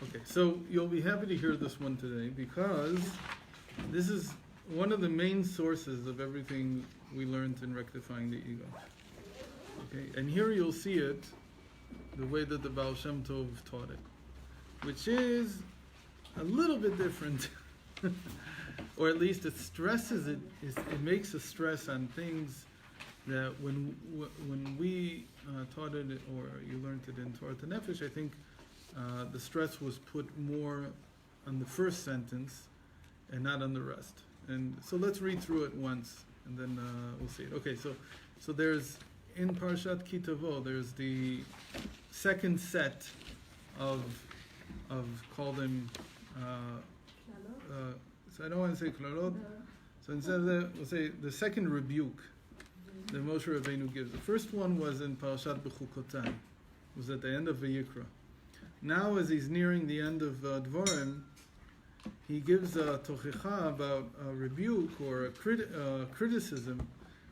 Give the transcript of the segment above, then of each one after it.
Okay, so you'll be happy to hear this one today because this is one of the main sources of everything we learned in rectifying the ego. Okay, and here you'll see it the way that the Baal Shem Tov taught it, which is a little bit different, or at least it stresses it. It makes a stress on things that when we taught it, or you learned it in Torah to Nefesh, I think the stress was put more on the first sentence and not on the rest. And so let's read through it once, and then we'll see it. Okay, so there's in Parashat Ki Tavo, there's the second set of call them. So I don't want to say klarot. So instead of that, we'll say the second rebuke that Moshe Rabbeinu gives. The first one was in Parashat Bechukotai. It was at the end of Vayikra. Now, as he's nearing the end of Dvarim, he gives a tochicha about a rebuke or a criticism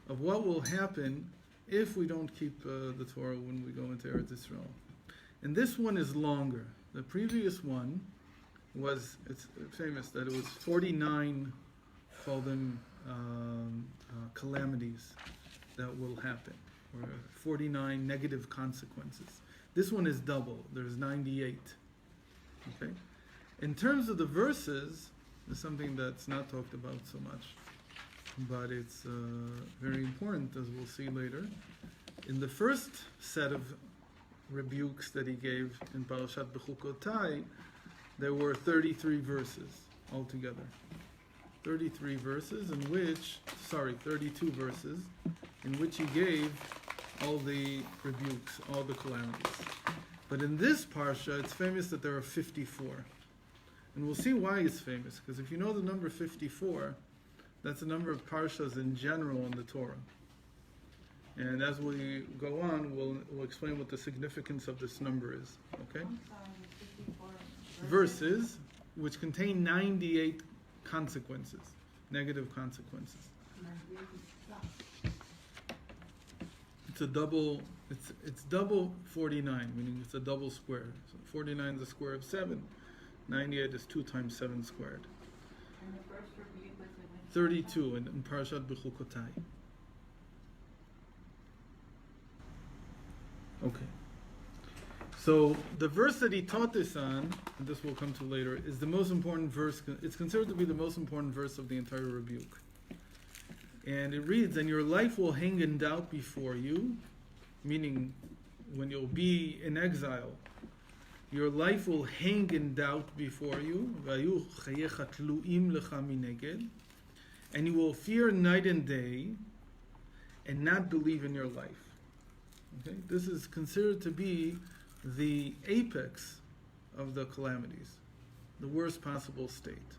of what will happen if we don't keep the Torah when we go into Eretz Yisrael. And this one is longer. The previous one was, it's famous that it was 49, call them calamities that will happen, or 49 negative consequences. This one is double. There's 98. Okay? In terms of the verses, there's something that's not talked about so much, but it's very important, as we'll see later. In the first set of rebukes that he gave in Parashat Bechukotai, there were 33 verses altogether. 32 verses in which he gave all the rebukes, all the calamities. But in this parsha, it's famous that there are 54. And we'll see why it's famous, because if you know the number 54, that's the number of parshas in general in the Torah. And as we go on, we'll explain what the significance of this number is. Okay? Verses which contain 98 consequences, negative consequences. It's a double. It's double 49, meaning it's a double square. So 49 is the square of 7. 98 is 2 times 7 squared. And the first rebuke was 32 in Parashat Bechukotai. Okay. So the verse that he taught this on, and this we'll come to later, is the most important verse. It's considered to be the most important verse of the entire rebuke. And it reads, "And your life will hang in doubt before you," meaning when you'll be in exile, your life will hang in doubt before you, and you will fear night and day and not believe in your life. Okay? This is considered to be the apex of the calamities, the worst possible state.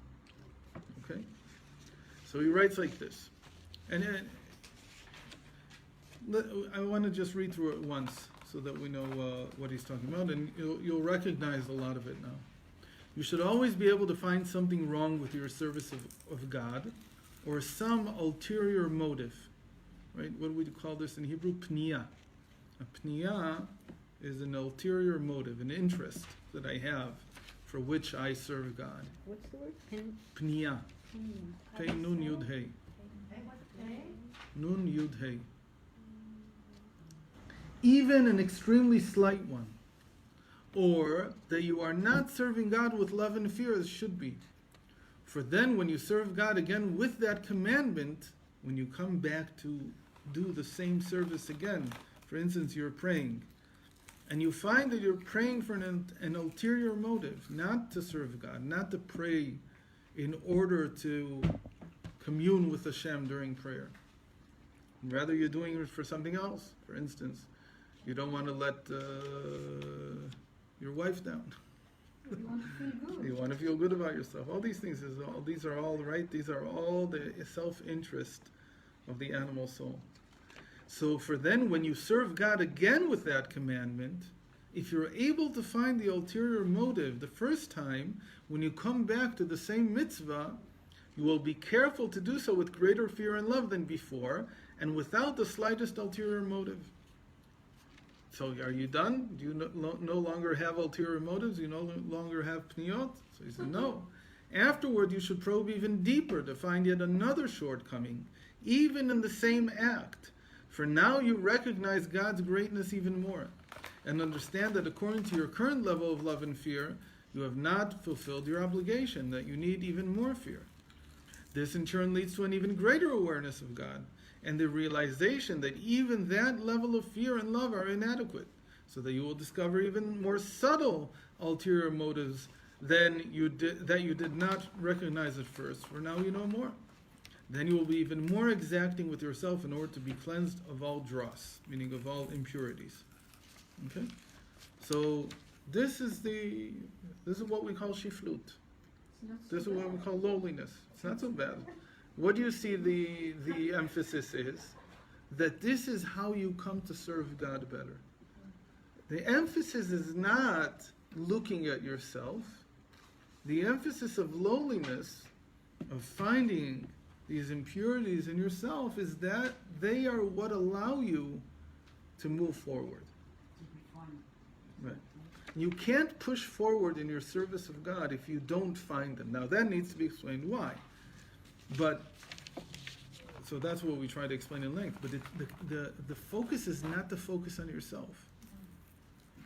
Okay? So he writes like this. And I want to just read through it once so that we know what he's talking about, and you'll recognize a lot of it now. You should always be able to find something wrong with your service of God, or some ulterior motive. Right? What do we call this in Hebrew? Pniya. A pniya is an ulterior motive, an interest that I have for which I serve God. What's the word? Pniya. Pei nun yud hey. Nun yud hey. Even an extremely slight one, or that you are not serving God with love and fear as should be. For then when you serve God again with that commandment, when you come back to do the same service again, for instance, you're praying, and you find that you're praying for an ulterior motive, not to serve God, not to pray in order to commune with Shem during prayer. Rather, you're doing it for something else. For instance, you don't want to let your wife down. You want to feel good. You want to feel good about yourself. All these things, these are all right. These are all the self-interest of the animal soul. So for then, when you serve God again with that commandment, if you're able to find the ulterior motive the first time, when you come back to the same mitzvah, you will be careful to do so with greater fear and love than before, and without the slightest ulterior motive. So are you done? Do you no longer have ulterior motives? You no longer have pniyot? So he said, no. Afterward, you should probe even deeper to find yet another shortcoming, even in the same act. For now you recognize God's greatness even more, and understand that according to your current level of love and fear, you have not fulfilled your obligation, that you need even more fear. This in turn leads to an even greater awareness of God, and the realization that even that level of fear and love are inadequate, so that you will discover even more subtle ulterior motives than you did not recognize at first, for now you know more. Then you will be even more exacting with yourself in order to be cleansed of all dross, meaning of all impurities. Okay? So this is what we call shiflut. This is what we call lowliness. It's not so bad. What do you see the emphasis is? That this is how you come to serve God better. The emphasis is not looking at yourself. The emphasis of lowliness, of finding these impurities in yourself, is that they are what allow you to move forward. Right. You can't push forward in your service of God if you don't find them. Now that needs to be explained why. But so that's what we try to explain in length. But the focus is not to focus on yourself.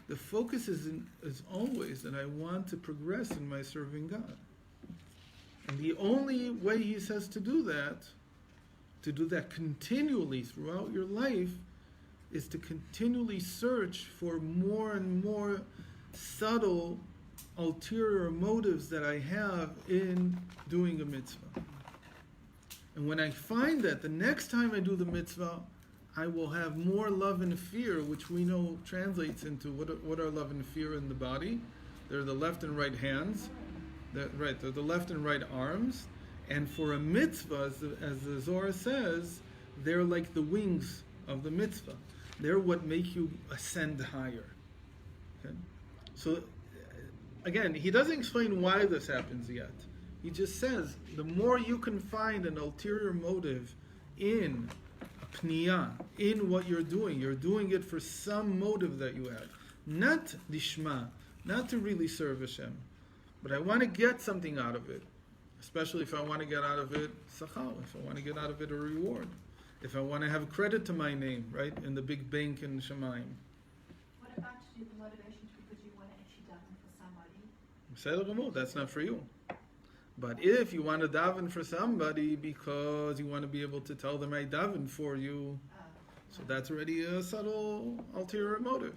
The focus is always that I want to progress in my serving God. And the only way he says to do that continually throughout your life, is to continually search for more and more subtle ulterior motives that I have in doing a mitzvah. And when I find that, the next time I do the mitzvah, I will have more love and fear, which we know translates into what are love and fear in the body. They're the left and right hands. They're the left and right arms. And for a mitzvah, as the Zohar says, they're like the wings of the mitzvah. They're what make you ascend higher. Okay? So, again, he doesn't explain why this happens yet. He just says, the more you can find an ulterior motive in a pniyah, in what you're doing it for some motive that you have. Not lishma, not to really serve Hashem, but I want to get something out of it. Especially if I want to get out of it sachal, if I want to get out of it a reward. If I want to have credit to my name, right, in the big bank in Shemayim. What about the motivations because you want to actually daven for somebody? That's not for you. But if you want to daven for somebody because you want to be able to tell them I daven for you, so that's already a subtle ulterior motive.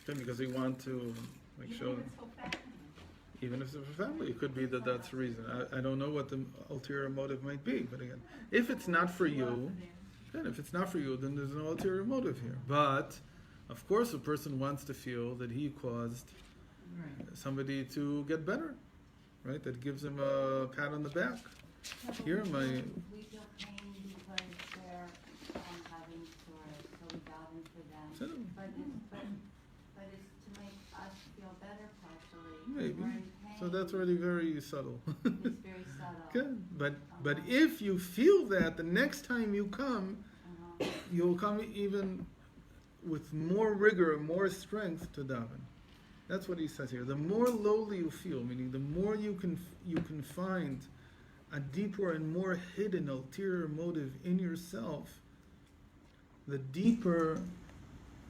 Okay, because we want to make sure. Even if it's for family, it could be that that's the reason. I don't know what the ulterior motive might be, but again, if it's not for you, then there's no ulterior motive here. But, of course, a person wants to feel that he caused somebody to get better, right? That gives him a pat on the back. Here, We feel pain because they're having Torah, so we daven for them. But it's to make us feel better partially. Maybe. We're in pain. So that's already very subtle. It's very subtle. Good. But if you feel that, the next time you come, you'll come even with more rigor, more strength to daven. That's what he says here. The more lowly you feel, meaning the more you can find a deeper and more hidden ulterior motive in yourself, the deeper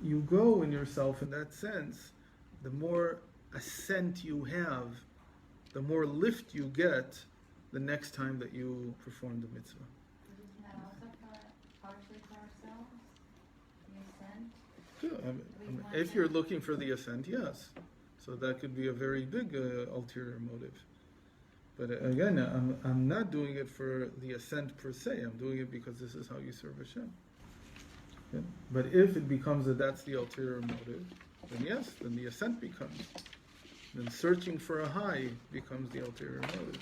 you go in yourself in that sense, the more ascent you have, the more lift you get the next time that you perform the mitzvah. Isn't that also partially for ourselves? The ascent? Yeah, if you're looking for the ascent, yes. So that could be a very big ulterior motive. But again, I'm not doing it for the ascent per se. I'm doing it because this is how you serve Hashem. Okay? But if it becomes that that's the ulterior motive, then yes, then the ascent becomes. Then searching for a high becomes the ulterior motive.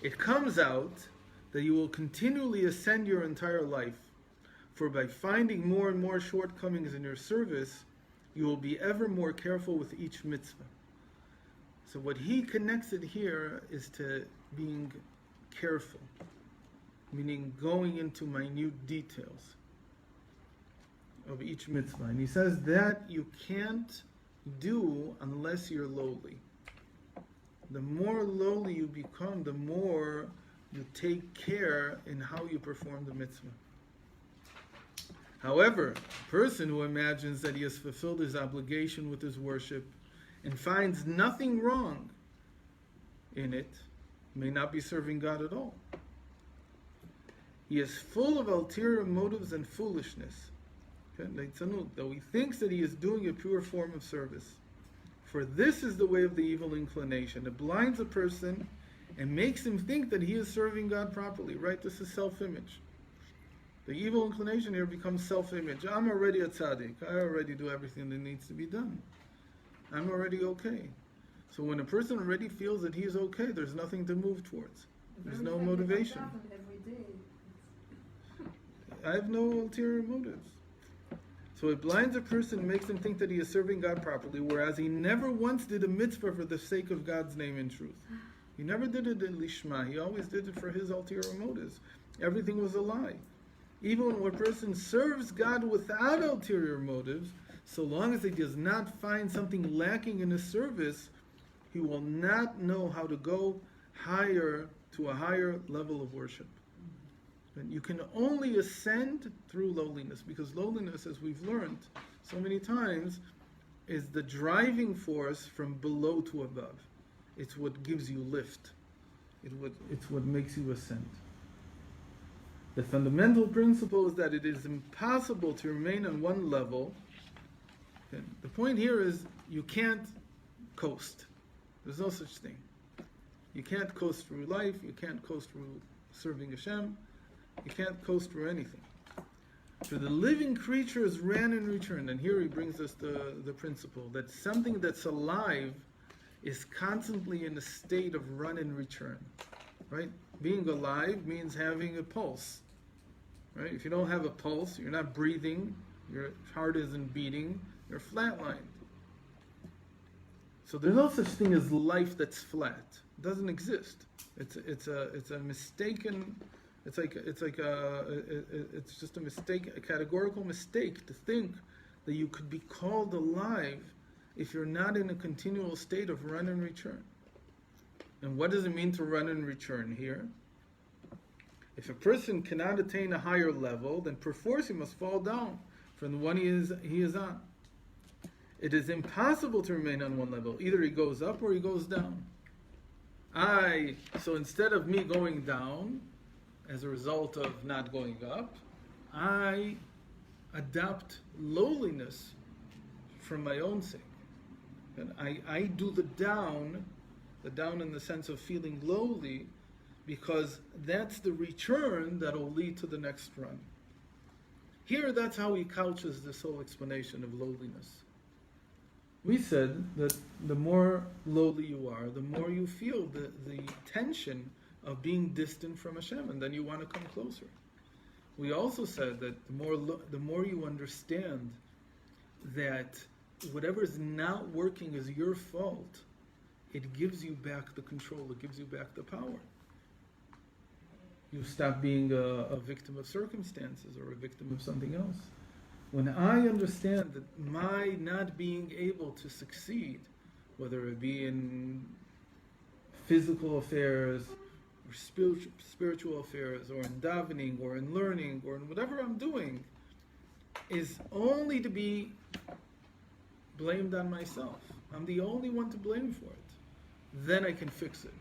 It comes out that you will continually ascend your entire life, for by finding more and more shortcomings in your service, you will be ever more careful with each mitzvah. So what he connects it here is to being careful, meaning going into minute details. of each mitzvah. And he says that you can't do unless you're lowly. The more lowly you become, the more you take care in how you perform the mitzvah. However, a person who imagines that he has fulfilled his obligation with his worship and finds nothing wrong in it may not be serving God at all. He is full of ulterior motives and foolishness. Though he thinks that he is doing a pure form of service. For this is the way of the evil inclination. It blinds a person and makes him think that he is serving God properly. Right? This is self-image. The evil inclination here becomes self-image. I'm already a tzaddik. I already do everything that needs to be done. I'm already okay. So when a person already feels that he is okay, there's nothing to move towards. There's no motivation. I have no ulterior motives. So it blinds a person and makes him think that he is serving God properly, whereas he never once did a mitzvah for the sake of God's name and truth. He never did it in lishma. He always did it for his ulterior motives. Everything was a lie. Even when a person serves God without ulterior motives, so long as he does not find something lacking in his service, he will not know how to go higher to a higher level of worship. And you can only ascend through lowliness, because lowliness, as we've learned so many times, is the driving force from below to above. It's what gives you lift. It's what makes you ascend. The fundamental principle is that it is impossible to remain on one level. Okay? The point here is you can't coast. There's no such thing. You can't coast through life. You can't coast through serving Hashem. You can't coast through anything. For the living creatures ran and returned. And here he brings us the principle that something that's alive is constantly in a state of run and return. Right? Being alive means having a pulse. Right? If you don't have a pulse, you're not breathing, your heart isn't beating, you're flatlined. So there's no such thing as life that's flat. It doesn't exist. It's a mistaken. It's just a mistake, a categorical mistake to think that you could be called alive if you're not in a continual state of run and return. And what does it mean to run and return here? If a person cannot attain a higher level, then perforce he must fall down from the one he is on. It is impossible to remain on one level. Either he goes up or he goes down. So instead of me going down, as a result of not going up, I adopt lowliness from my own sake. And I do the down in the sense of feeling lowly, because that's the return that will lead to the next run. Here, that's how he couches this whole explanation of lowliness. We said that the more lowly you are, the more you feel the tension of being distant from Hashem, and then you want to come closer. We also said that the more you understand that whatever is not working is your fault, it gives you back the control, it gives you back the power. You stop being a victim of circumstances or a victim of something else. When I understand that my not being able to succeed, whether it be in physical affairs, or spiritual affairs, or in davening, or in learning, or in whatever I'm doing, is only to be blamed on myself. I'm the only one to blame for it. Then I can fix it.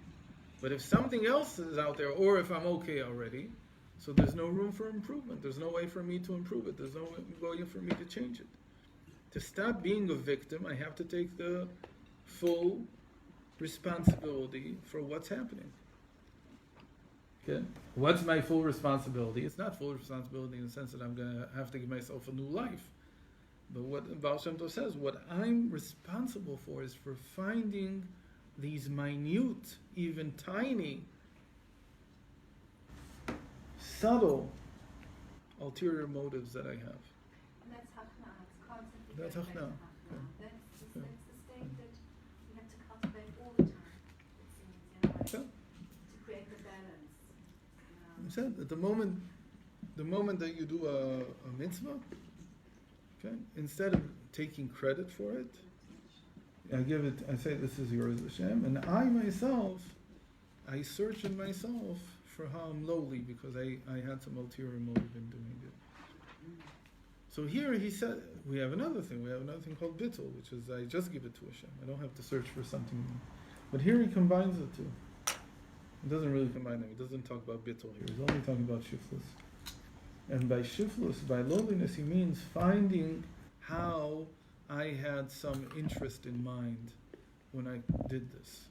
But if something else is out there, or if I'm okay already, so there's no room for improvement. There's no way for me to improve it. There's no way for me to change it. To stop being a victim, I have to take the full responsibility for what's happening. Okay? What's my full responsibility? It's not full responsibility in the sense that I'm going to have to give myself a new life. But what Baal Shem Tov says, what I'm responsible for is for finding these minute, even tiny, subtle, ulterior motives that I have. And that's hachna. It's constantly. That's hachna. That's the state that you have to cultivate all the time. It seems, to create the balance. You said at the moment that you do a mitzvah, Okay? Instead of taking credit for it, I say this is yours, Hashem, and I myself, I search in myself for how I'm lowly because I had some ulterior motive in doing it. So here he said, we have another thing called bittul, which is I just give it to Hashem. I don't have to search for something new. But here he combines the two. He doesn't really combine them. He doesn't talk about bittul here. He's only talking about shiflus. And by shiflus, by lowliness, he means finding how I had some interest in mind when I did this.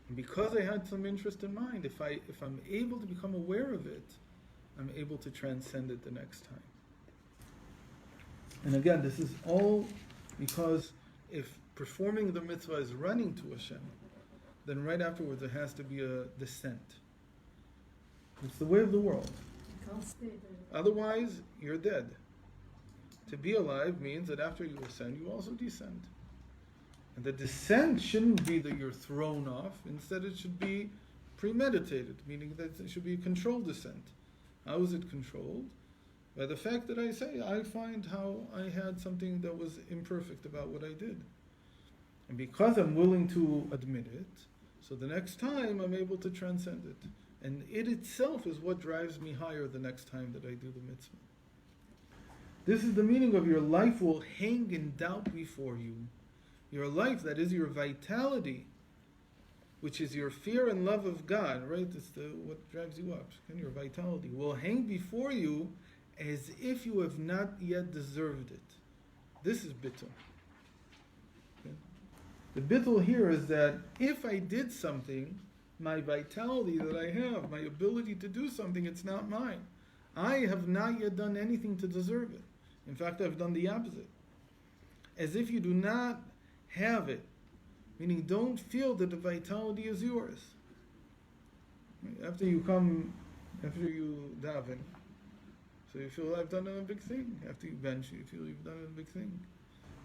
And because I had some interest in mind, if I'm able to become aware of it, I'm able to transcend it the next time. And again, this is all because if performing the mitzvah is running to Hashem, then right afterwards there has to be a descent. It's the way of the world. You can't stay there. Otherwise, you're dead. To be alive means that after you ascend, you also descend. And the descent shouldn't be that you're thrown off. Instead, it should be premeditated, meaning that it should be a controlled descent. How is it controlled? By the fact that I say, I find how I had something that was imperfect about what I did. And because I'm willing to admit it, so the next time I'm able to transcend it. And it itself is what drives me higher the next time that I do the mitzvah. This is the meaning of your life will hang in doubt before you. Your life, that is your vitality, which is your fear and love of God, right? It's what drives you up. And your vitality will hang before you as if you have not yet deserved it. This is bittul. Okay? The bittul here is that if I did something, my vitality that I have, my ability to do something, it's not mine. I have not yet done anything to deserve it. In fact, I've done the opposite. As if you do not have it, meaning don't feel that the vitality is yours. After you daven, so you feel I've done a big thing. After you bench, you feel you've done a big thing.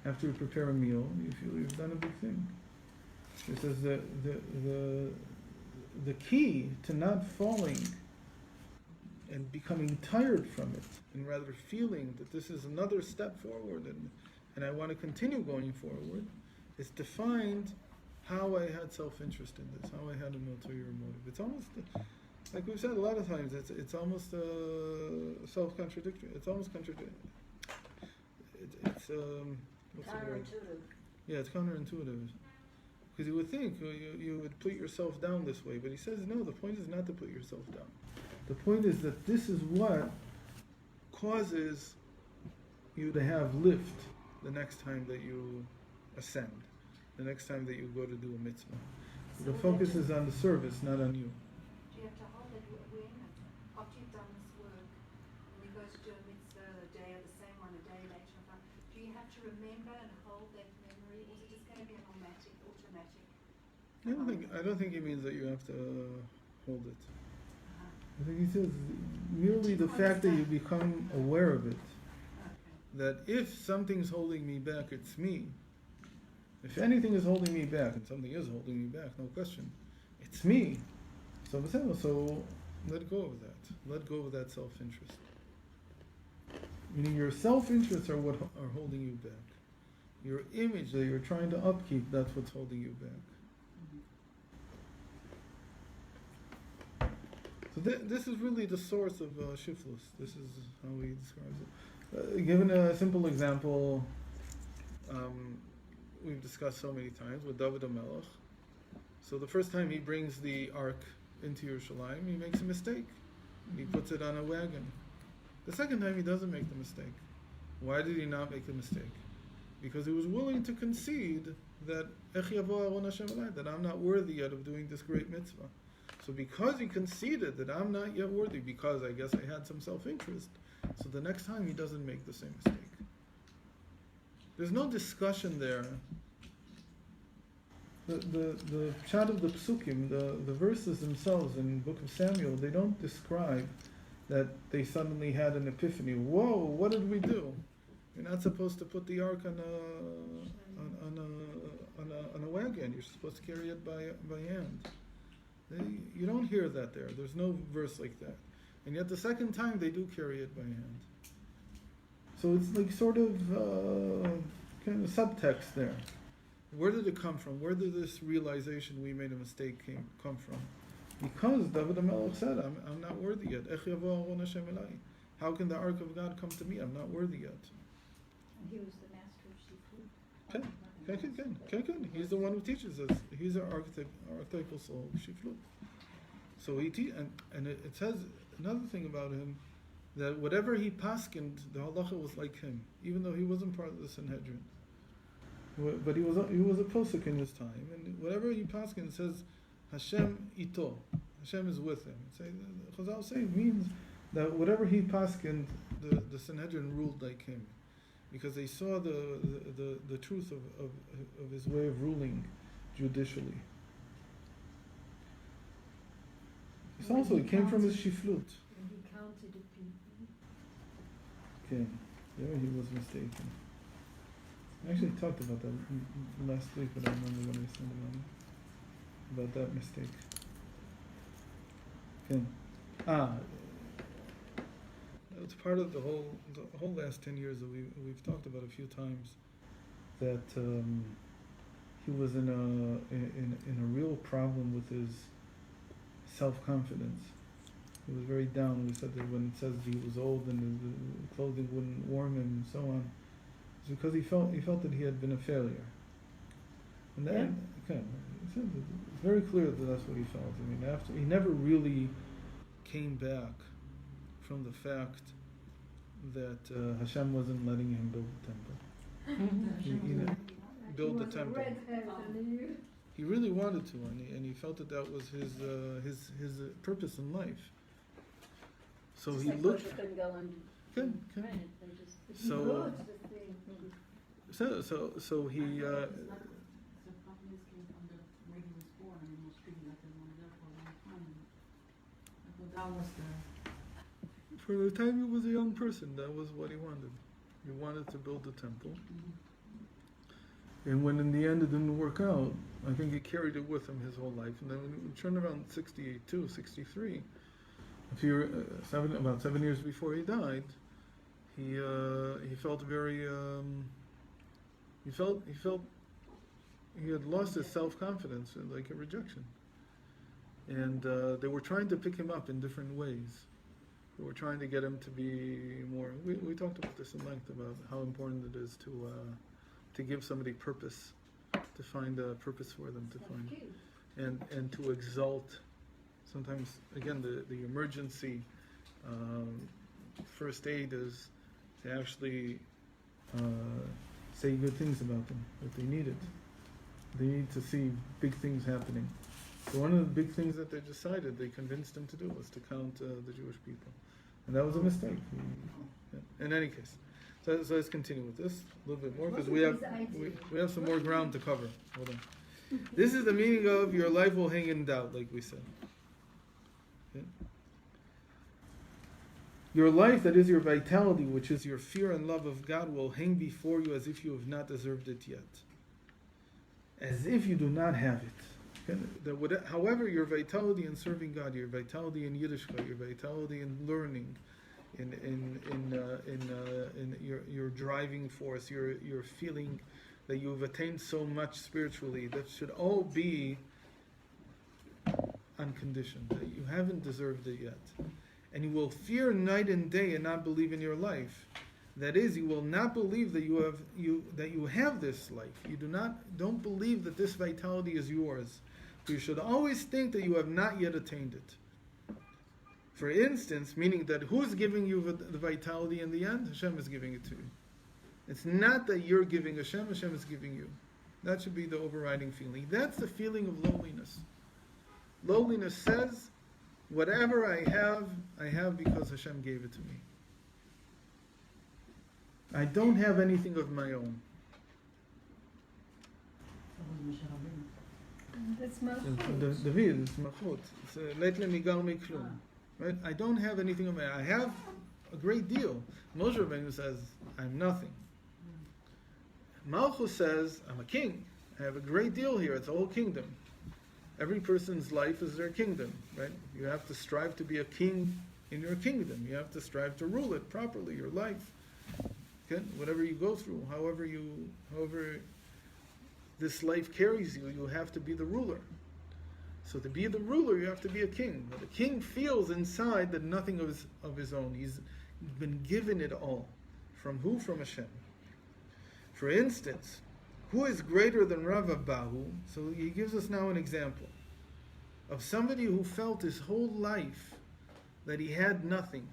After you prepare a meal, you feel you've done a big thing. It says the key to not falling and becoming tired from it, and rather feeling that this is another step forward and I want to continue going forward, is to find how I had self-interest in this, how I had an ulterior motive. It's almost, like we've said a lot of times, it's almost self-contradictory. It's almost contradictory. It's what's the word? Counterintuitive. Yeah, it's counterintuitive. Because you would think you would put yourself down this way, but he says no, the point is not to put yourself down. The point is that this is what causes you to have lift the next time that you ascend, the next time that you go to do a mitzvah. The focus is on the service, not on you. Do you have to hold that awareness after you've done this work? When you go to do a mitzvah a day or the same one a day later, do you have to remember and hold that memory, or is it just going to be an automatic? I don't think he means that you have to hold it. I think he says merely the fact that you become aware of it. That if something's holding me back, it's me. If anything is holding me back, and something is holding me back, no question, it's me. So let go of that. Let go of that self-interest. Meaning your self-interests are what are holding you back. Your image that you're trying to upkeep, that's what's holding you back. So this is really the source of shiflus. This is how he describes it. Given a simple example, we've discussed so many times with David HaMelech. So the first time he brings the ark into Yerushalayim, he makes a mistake. He puts it on a wagon. The second time he doesn't make the mistake. Why did he not make the mistake? Because he was willing to concede that that I'm not worthy yet of doing this great mitzvah. So because he conceded that I'm not yet worthy, because I guess I had some self-interest, so the next time he doesn't make the same mistake. There's no discussion there. The pshat of the psukim, the verses themselves in the book of Samuel, they don't describe that they suddenly had an epiphany. Whoa, what did we do? You're not supposed to put the ark on a wagon. You're supposed to carry it by hand. You don't hear that there. There's no verse like that. And yet the second time they do carry it by hand. So it's like sort of kind of subtext there. Where did it come from? Where did this realization we made a mistake come from? Because David HaMelech said, I'm not worthy yet. Ech yavo aron Hashem elai. How can the ark of God come to me? I'm not worthy yet. And he was the master of Shiflut. Okay. He's the one who teaches us. He's our archetypal soul, Shiflut. So and it says another thing about him, that whatever he paskined, the halacha was like him, even though he wasn't part of the Sanhedrin. But he was a posek in his time, and whatever he paskined says, Hashem ito, Hashem is with him. Chazal say it means that whatever he paskined, the Sanhedrin ruled like him, because they saw the truth of his way of ruling judicially. It came from his shiflut. And he counted the people. Okay, there he was mistaken. I actually talked about that last week, but I remember when I sent it on about that mistake. Okay. It's part of the whole last 10 years that we've talked about a few times, that he was in a real problem with his self-confidence. He was very down. We said that when it says he was old and the clothing wouldn't warm him and so on, it's because he felt that he had been a failure. And then, it's very clear that that's what he felt. I mean, after he never really came back from the fact that Hashem wasn't letting him build the temple. Build the temple. He really wanted to, and he felt that was his purpose in life. So he looked. So he. For the time he was a young person, that was what he wanted. He wanted to build the temple. And when in the end it didn't work out, I think he carried it with him his whole life. And then when he turned around 62, 63, about 7 years before he died, he felt very, he felt he had lost his self-confidence, like a rejection. And they were trying to pick him up in different ways. They were trying to get him to be more, we talked about this in length, about how important it is to give somebody purpose, to find a purpose for them, to find, and to exalt. Sometimes, again, the emergency first aid is to actually say good things about them, that they need it. They need to see big things happening. So one of the big things that they decided, they convinced him to do, was to count the Jewish people. And that was a mistake. In any case. So let's continue with this a little bit more, because we have some more ground to cover. Hold on. This is the meaning of your life will hang in doubt, like we said. Okay? Your life, that is your vitality, which is your fear and love of God, will hang before you as if you have not deserved it yet. As if you do not have it. However, your vitality in serving God, your vitality in Yiddishkeit, your vitality in learning, in your driving force, your feeling that you've attained so much spiritually, that should all be unconditioned, that you haven't deserved it yet. And you will fear night and day and not believe in your life. That is, you will not believe that you have this life. You don't believe that this vitality is yours. You should always think that you have not yet attained it. For instance, meaning that who's giving you the vitality in the end? Hashem is giving it to you. It's not that you're giving Hashem, Hashem is giving you. That should be the overriding feeling. That's the feeling of lowliness. Lowliness says, whatever I have because Hashem gave it to me. I don't have anything of my own. That's malchut. David, it's malchut. It's leitle migar miklum. Right? I don't have anything of my own. I have a great deal. Moshe Rabbeinu says, I'm nothing. Malchus says, I'm a king. I have a great deal here. It's a whole kingdom. Every person's life is their kingdom, right? You have to strive to be a king in your kingdom. You have to strive to rule it properly, your life. Okay? Whatever you go through, however this life carries you, you have to be the ruler. So to be the ruler, you have to be a king. But the king feels inside that nothing of his own. He's been given it all. From who? From Hashem. For instance, who is greater than Rav Abahu? So he gives us now an example of somebody who felt his whole life that he had nothing,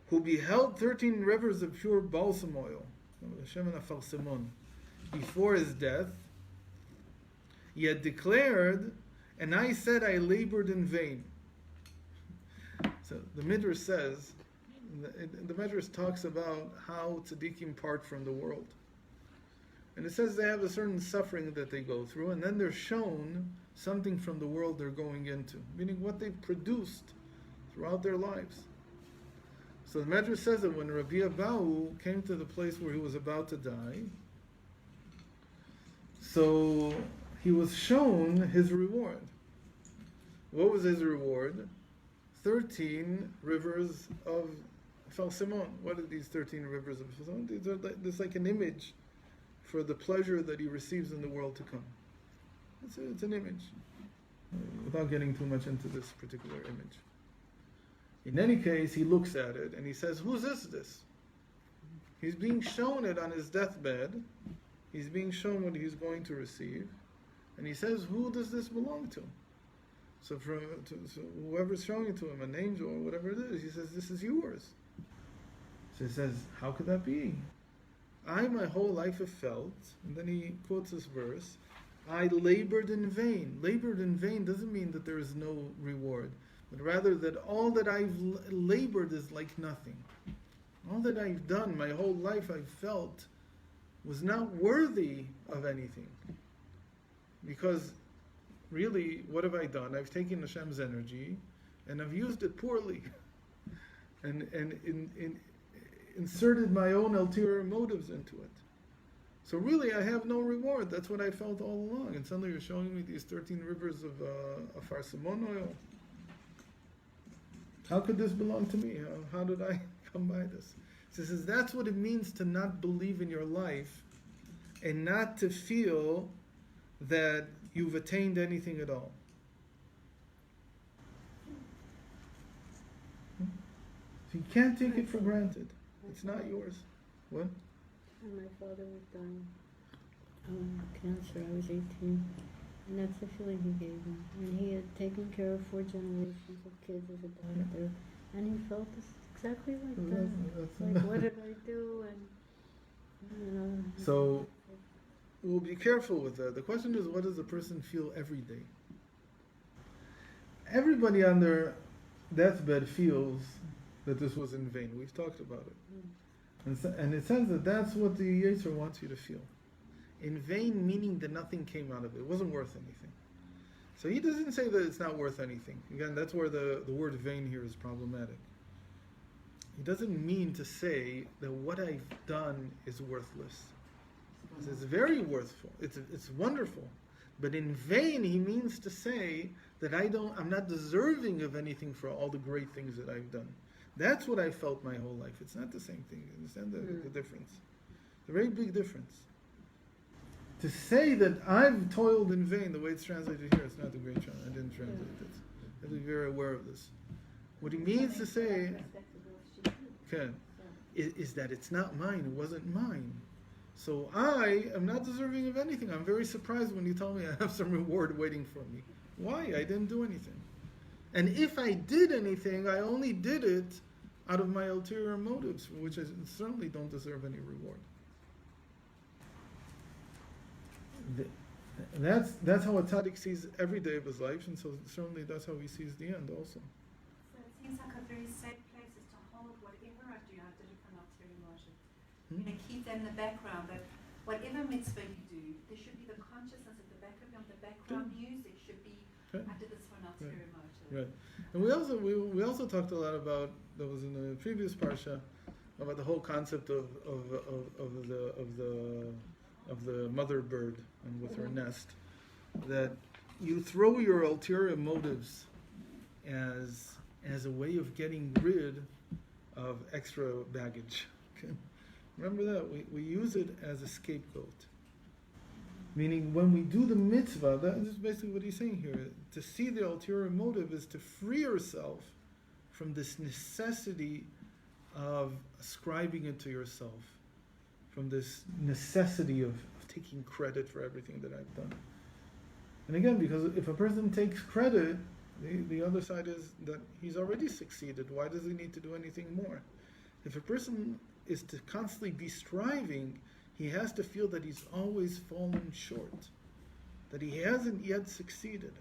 who beheld 13 rivers of pure balsam oil, Shem and before his death. He had declared, and I said I labored in vain. So the Midrash says, the Midrash talks about how tzaddikim part from the world. And it says they have a certain suffering that they go through, and then they're shown something from the world they're going into, meaning what they've produced throughout their lives. So the Midrash says that when Rabbi Abahu came to the place where he was about to die, so he was shown his reward. What was his reward? 13 rivers of Falsimon. What are these 13 rivers of Falsimon? These are it's like an image for the pleasure that he receives in the world to come. It's an image. Without getting too much into this particular image. In any case, he looks at it and he says, whose is this? He's being shown it on his deathbed. He's being shown what he's going to receive. And he says, who does this belong to? So whoever's showing it to him, an angel or whatever it is, he says, this is yours. So he says, how could that be? I my whole life have felt, and then he quotes this verse, I labored in vain. Labored in vain doesn't mean that there is no reward, but rather that all that I've labored is like nothing. All that I've done, my whole life I've felt, was not worthy of anything. Because really, what have I done? I've taken Hashem's energy and I've used it poorly and inserted my own ulterior motives into it. So really, I have no reward. That's what I felt all along. And suddenly you're showing me these 13 rivers of Farsimon oil. How could this belong to me? How did I come by this? So he says, that's what it means to not believe in your life and not to feel that you've attained anything at all. So you can't take it for granted. It's not yours. What? When my father was dying cancer, I was 18, and that's the feeling he gave me. And he had taken care of 4 generations of kids as a doctor, and he felt this exactly like that. Like, what did I do? And so we'll be careful with that. The question is, what does a person feel every day? Everybody on their deathbed feels that this was in vain. We've talked about it. And it says that that's what the Yetzer wants you to feel. In vain, meaning that nothing came out of it. It wasn't worth anything. So he doesn't say that it's not worth anything. Again, that's where the word vain here is problematic. He doesn't mean to say that what I've done is worthless. It's very worthful. It's wonderful. But in vain, he means to say that I'm not deserving of anything for all the great things that I've done. That's what I felt my whole life. It's not the same thing. You understand the difference? It's a very big difference. To say that I've toiled in vain, the way it's translated here, it's not the great translation. I didn't translate it. You have to be very aware of this. What he means to say is that it's not mine. It wasn't mine. So I am not deserving of anything. I'm very surprised when you tell me I have some reward waiting for me. Why? I didn't do anything. And if I did anything, I only did it out of my ulterior motives, for which I certainly don't deserve any reward. That's how a tzaddik sees every day of his life, and so certainly that's how he sees the end also. So it seems like a very safe place is to hold whatever I do, I did it for not very much. Keep that in the background, that whatever mitzvah you do, there should be the consciousness at the back of the background music should be, I did this for not very much. Right. And we also talked a lot about, that was in the previous parsha, about the whole concept of the mother bird and with her nest, that you throw your ulterior motives as a way of getting rid of extra baggage. Okay? Remember that, we use it as a scapegoat. Meaning, when we do the mitzvah, that is basically what he's saying here. To see the ulterior motive is to free yourself from this necessity of ascribing it to yourself, from this necessity of taking credit for everything that I've done. And again, because if a person takes credit, the other side is that he's already succeeded. Why does he need to do anything more? If a person is to constantly be striving, he has to feel that he's always fallen short, that he hasn't yet succeeded.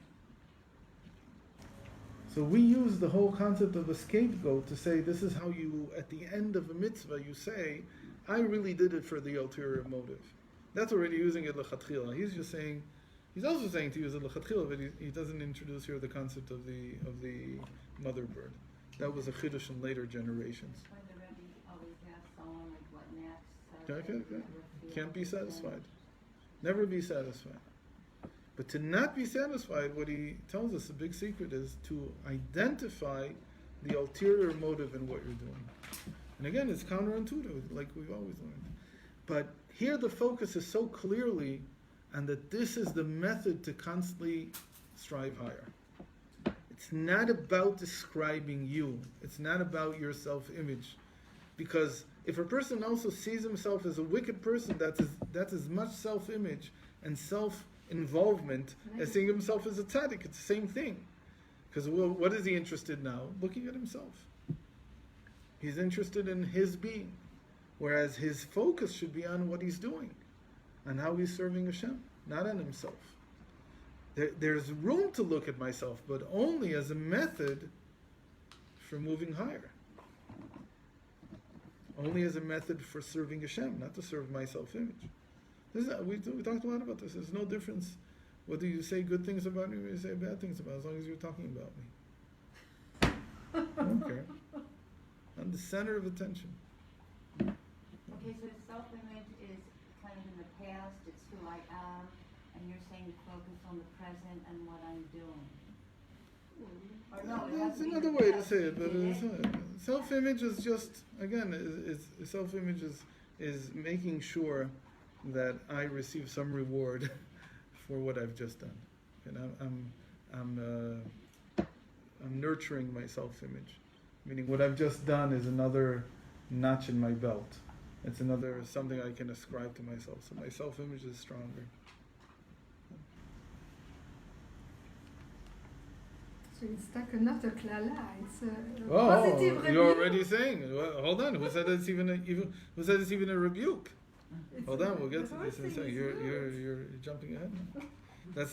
So we use the whole concept of a scapegoat to say this is how you, at the end of a mitzvah, you say, I really did it for the ulterior motive. That's already using it l'chatchila. He's just saying, he's also saying to use it l'chatchila, but he doesn't introduce here the concept of the mother bird. That was a chiddush in later generations. When the Rebbe always asks someone like what next. Okay. Can't be satisfied. Never be satisfied. But to not be satisfied, what he tells us, the big secret is to identify the ulterior motive in what you're doing. And again, it's counterintuitive, like we've always learned. But here the focus is so clearly, and that this is the method to constantly strive higher. It's not about describing you. It's not about your self-image. Because if a person also sees himself as a wicked person, that's as much self-image and self-involvement as seeing himself as a tzaddik. It's the same thing. Because what is he interested now? Looking at himself. He's interested in his being. Whereas his focus should be on what he's doing. And how he's serving Hashem, not on himself. There's room to look at myself, but only as a method for moving higher. Only as a method for serving Hashem, not to serve my self-image. We talked a lot about this. There's no difference whether you say good things about me or you say bad things about me, as long as you're talking about me. I don't care. I'm the center of attention. Okay, so self-image is kind of in the past, it's who I am, and you're saying to focus on the present and what I'm doing. Or no, it has That's to be another the way to past. say it, but You it's did not. Self-image is just, again, self-image is making sure that I receive some reward for what I've just done. And I'm nurturing my self-image, meaning what I've just done is another notch in my belt. It's another something I can ascribe to myself. So my self-image is stronger. So it's like another klala. It's a positive rebuke. You're already saying. Well, hold on. Who said it's even a rebuke? Hold on. We'll get to this in a second. You're jumping ahead. That's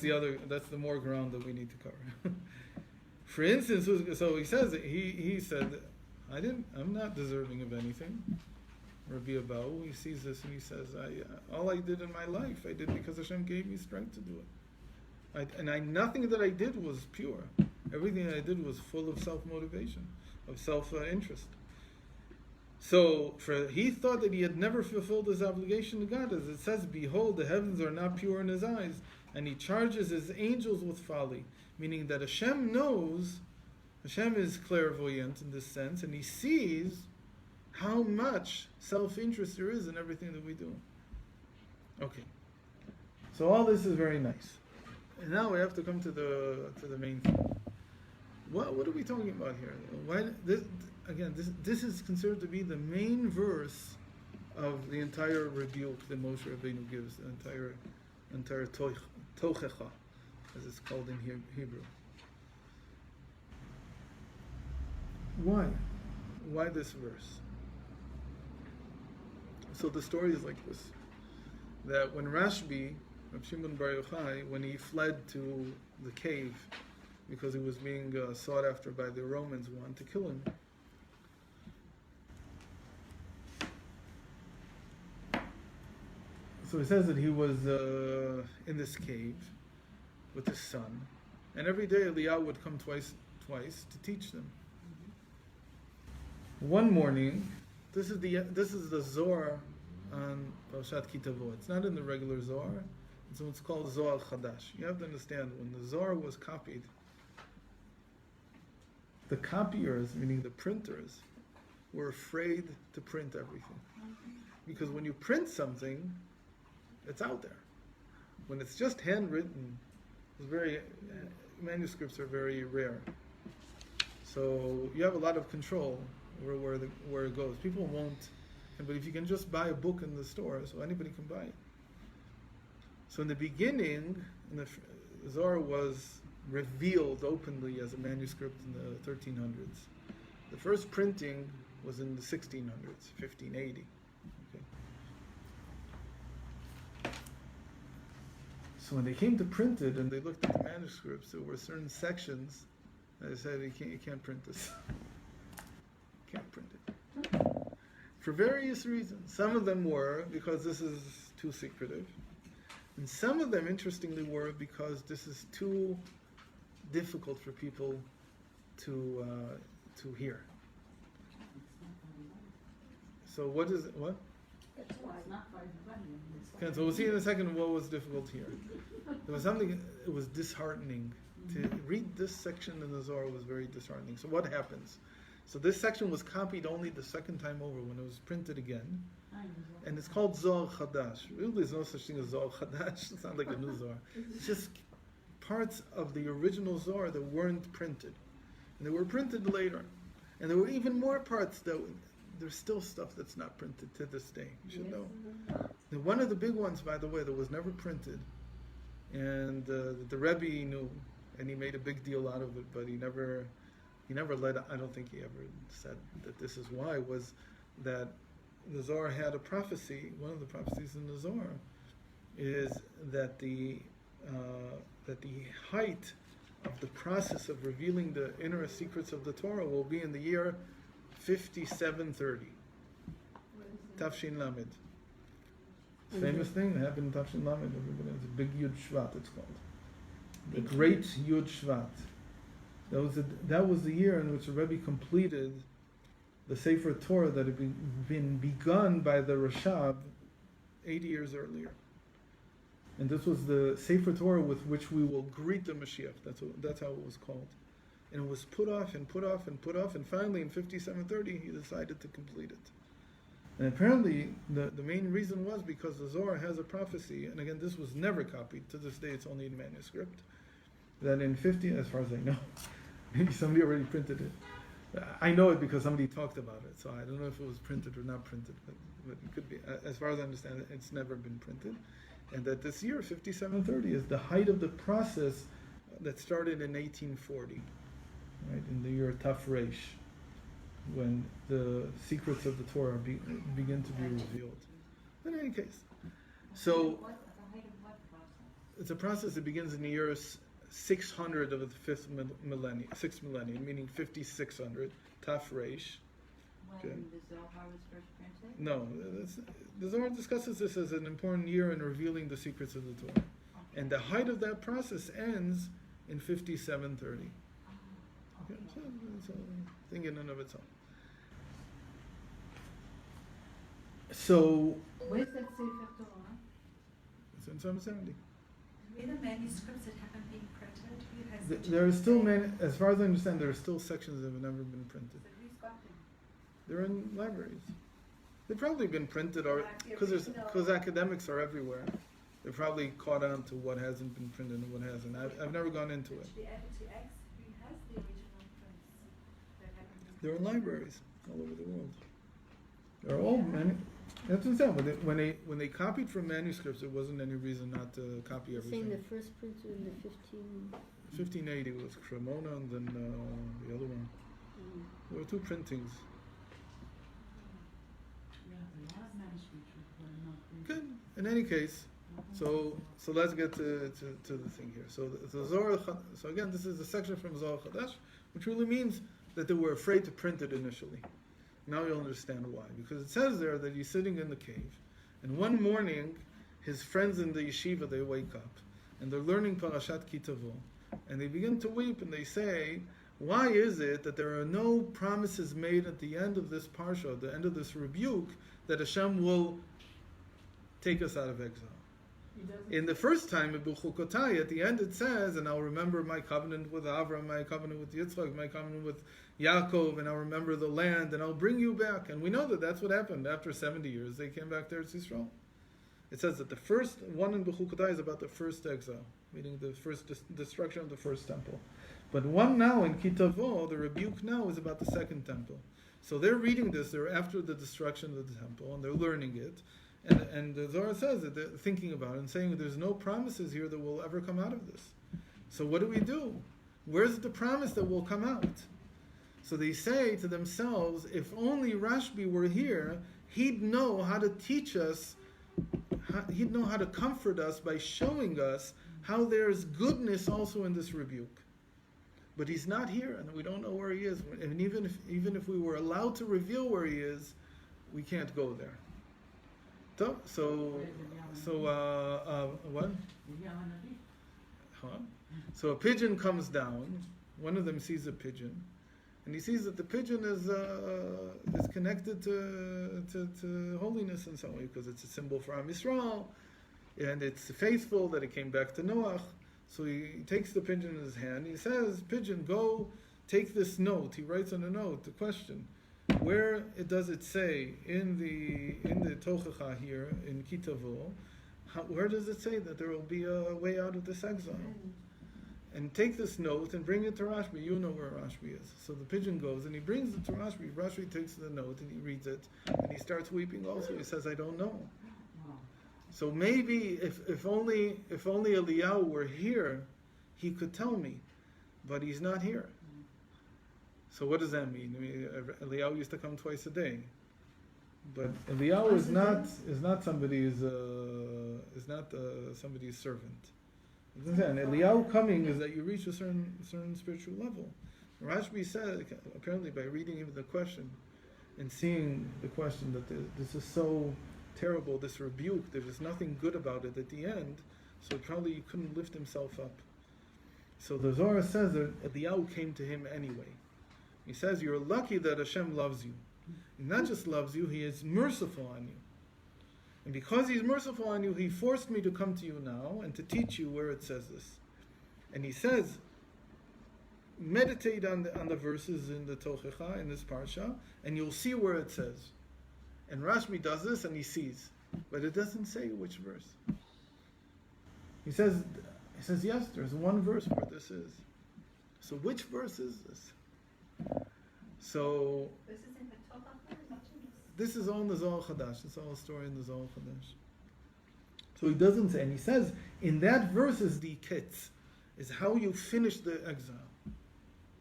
the more ground that we need to cover. For instance, so he says he said, I'm not deserving of anything. Rabbi Abau, he sees this and he says, all I did in my life, I did because Hashem gave me strength to do it. Nothing that I did was pure. Everything I did was full of self-motivation, of self-interest. So he thought that he had never fulfilled his obligation to God. As it says, behold, the heavens are not pure in his eyes, and he charges his angels with folly. Meaning that Hashem knows, Hashem is clairvoyant in this sense, and he sees how much self-interest there is in everything that we do. Okay. So all this is very nice. And now we have to come to the main thing. What are we talking about here? This is considered to be the main verse of the entire rebuke that Moshe Rabbeinu gives, the entire tochecha, as it's called in Hebrew. Why? Why this verse? So the story is like this: that when Rashbi, Rav Shimon Bar Yochai, when he fled to the cave because he was being sought after by the Romans who wanted to kill him, so he says that he was in this cave with his son, and every day Eliyahu would come twice to teach them. One morning, this is the Zohar on Parashat Ki Tavo. It's not in the regular Zohar. It's what's called Zohar Chadash. You have to understand, when the Zohar was copied, the copiers, meaning the printers, were afraid to print everything. Because when you print something, it's out there. When it's just handwritten, manuscripts are very rare. So you have a lot of control where it goes. People won't, but if you can just buy a book in the store, so anybody can buy it. So in the beginning, the Zohar was revealed openly as a manuscript in the 1300s. The first printing was in the 1600s, 1580. Okay. So when they came to print it and they looked at the manuscripts, there were certain sections that they said, you can't print this. Can't print it. For various reasons. Some of them were because this is too secretive. And some of them, interestingly, were because this is too difficult for people to hear. So what is it? What? It's not for everybody. Okay, so we'll see in a second what was difficult here. There was something, it was disheartening. To read this section in the Zohar was very disheartening. So what happens? So this section was copied only the second time over when it was printed again. And it's called Zohar Chadash. Really, there's no such thing as Zohar Chadash. It's not like a new Zohar. It's just parts of the original Zohar that weren't printed. And they were printed later. And there were even more parts that there's still stuff that's not printed to this day. You should know. And one of the big ones, by the way, that was never printed, and the Rebbe knew, and he made a big deal out of it, but he never let, I don't think he ever said that this is why, was that the Zohar had a prophecy. One of the prophecies in the Zohar is that the height of the process of revealing the inner secrets of the Torah will be in the year 5730. Tafshin Lamed. Famous thing that happened in Tafshin Lamed. Everybody knows. A big Yud Shvat, it's called. The Great Yud Shvat. That was the year in which the Rebbe completed the Sefer Torah that had been begun by the Rashab 80 years earlier. And this was the Sefer Torah with which we will greet the Mashiach. That's how it was called. And it was put off and put off and put off, and finally in 5730 he decided to complete it. And apparently the main reason was because the Zohar has a prophecy, and again this was never copied, to this day it's only in manuscript, that in 50, as far as I know, maybe somebody already printed it. I know it because somebody talked about it, so I don't know if it was printed or not printed, but it could be. As far as I understand it, it's never been printed. And that this year, 5730, is the height of the process that started in 1840, right, in the year Taf Reish, when the secrets of the Torah begin to be revealed. In any case, so The height of what process? it's a process that begins in the year 600 of the sixth millennium, meaning 5600, Taf Reish. When Okay. the Zohar was first printed? No, the Zohar discusses this as an important year in revealing the secrets of the Torah. Okay. And the height of that process ends in 5730. Okay, so it's a thing in and of itself. So, Where's that Sefer Torah? it's in 770. Where the manuscripts that haven't been printed, who has them? There are still as far as I understand, there are still sections that have never been printed. So who's got them? They're in libraries. They've probably been printed, or Like the because original. academics are everywhere. They're probably caught on to what hasn't been printed and what hasn't. I've never gone into it. To be able to ask who has the original prints that haven't been They're in printed. libraries all over the world. They're all that's what I'm saying. When they copied from manuscripts, there wasn't any reason not to copy Saying the everything. first printer in the 1580 was Cremona, and then the other one. There were two printings. Good. In any case, so let's get to the thing here. So the Zohar. So again, this is a section from Zohar Chadash, which really means that they were afraid to print it initially. Now you'll understand why. Because it says there that he's sitting in the cave, and one morning, his friends in the yeshiva, they wake up, and they're learning Parashat Ki Tavo, and they begin to weep, and they say, why is it that there are no promises made at the end of this parsha, at the end of this rebuke, that Hashem will take us out of exile? In the first time, in B'chukotai, at the end it says, and I'll remember my covenant with Avram, my covenant with Yitzchak, my covenant with Yaakov, and I'll remember the land, and I'll bring you back. And we know that that's what happened. After 70 years, they came back to Eretz Yisrael. It says that the first one in B'chukotai is about the first exile, meaning the first destruction of the first temple. But one now in Ki Tavo, the rebuke now, is about the second temple. So they're reading this, they're after the destruction of the temple, and they're learning it. And the Zohar says that they're thinking about it and saying there's no promises here that will ever come out of this. So what do? Where's the promise that will come out? So they say to themselves, if only Rashbi were here, he'd know how to teach us, he'd know how to comfort us by showing us how there's goodness also in this rebuke. But he's not here, and we don't know where he is. And even if we were allowed to reveal where he is, we can't go there. So what? Huh? So a pigeon comes down. One of them sees a pigeon, and he sees that the pigeon is connected to holiness in some way because it's a symbol for Am Yisrael, and it's faithful that it came back to Noach. So he takes the pigeon in his hand. He says, "Pigeon, go take this note." He writes on a note the question. Where does it say in the Tochacha here in Ki Tavo? Where does it say that there will be a way out of this exile? And take this note and bring it to Rashbi. You know where Rashbi is. So the pigeon goes and he brings it to Rashbi. Rashbi takes the note and he reads it and he starts weeping also. He says, "I don't know." So maybe if only Eliyahu were here, he could tell me, but he's not here. So what does that mean? I mean, Eliyahu used to come twice a day, but Eliyahu is not somebody's somebody's servant. And Eliyahu coming is that you reach a certain spiritual level. Rashbi said, apparently by reading even the question and seeing the question, that this is so terrible, this rebuke, there's nothing good about it at the end, so probably he couldn't lift himself up. So the Zohar says that Eliyahu came to him anyway. He says, you're lucky that Hashem loves you. He not just loves you, he is merciful on you. And because he's merciful on you, he forced me to come to you now and to teach you where it says this. And he says, meditate on the verses in the Tochacha, in this parsha, and you'll see where it says. And Rashbi does this and he sees. But it doesn't say which verse. He says, yes, there's one verse where this is. So which verse is this? So This is in the Torah, not in this is all in the Zohar Chadash. It's all a story in the Zohar Chadash. So he doesn't say, and he says, in that verse is the ketz, is how you finish the exile,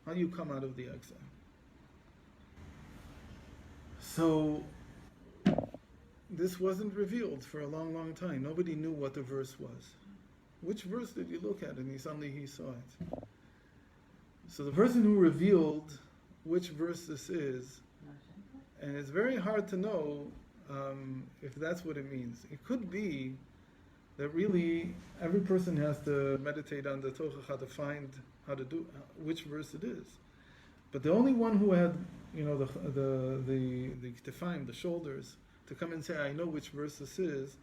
how you come out of the exile. So this wasn't revealed for a long, long time. Nobody knew what the verse was. Which verse did you look at? And suddenly he saw it. So the person who revealed which verse this is, and it's very hard to know if that's what it means. It could be that really every person has to meditate on the Tochacha to find how to do which verse it is. But the only one who had, the k'tefayim, the shoulders, to come and say, I know which verse this is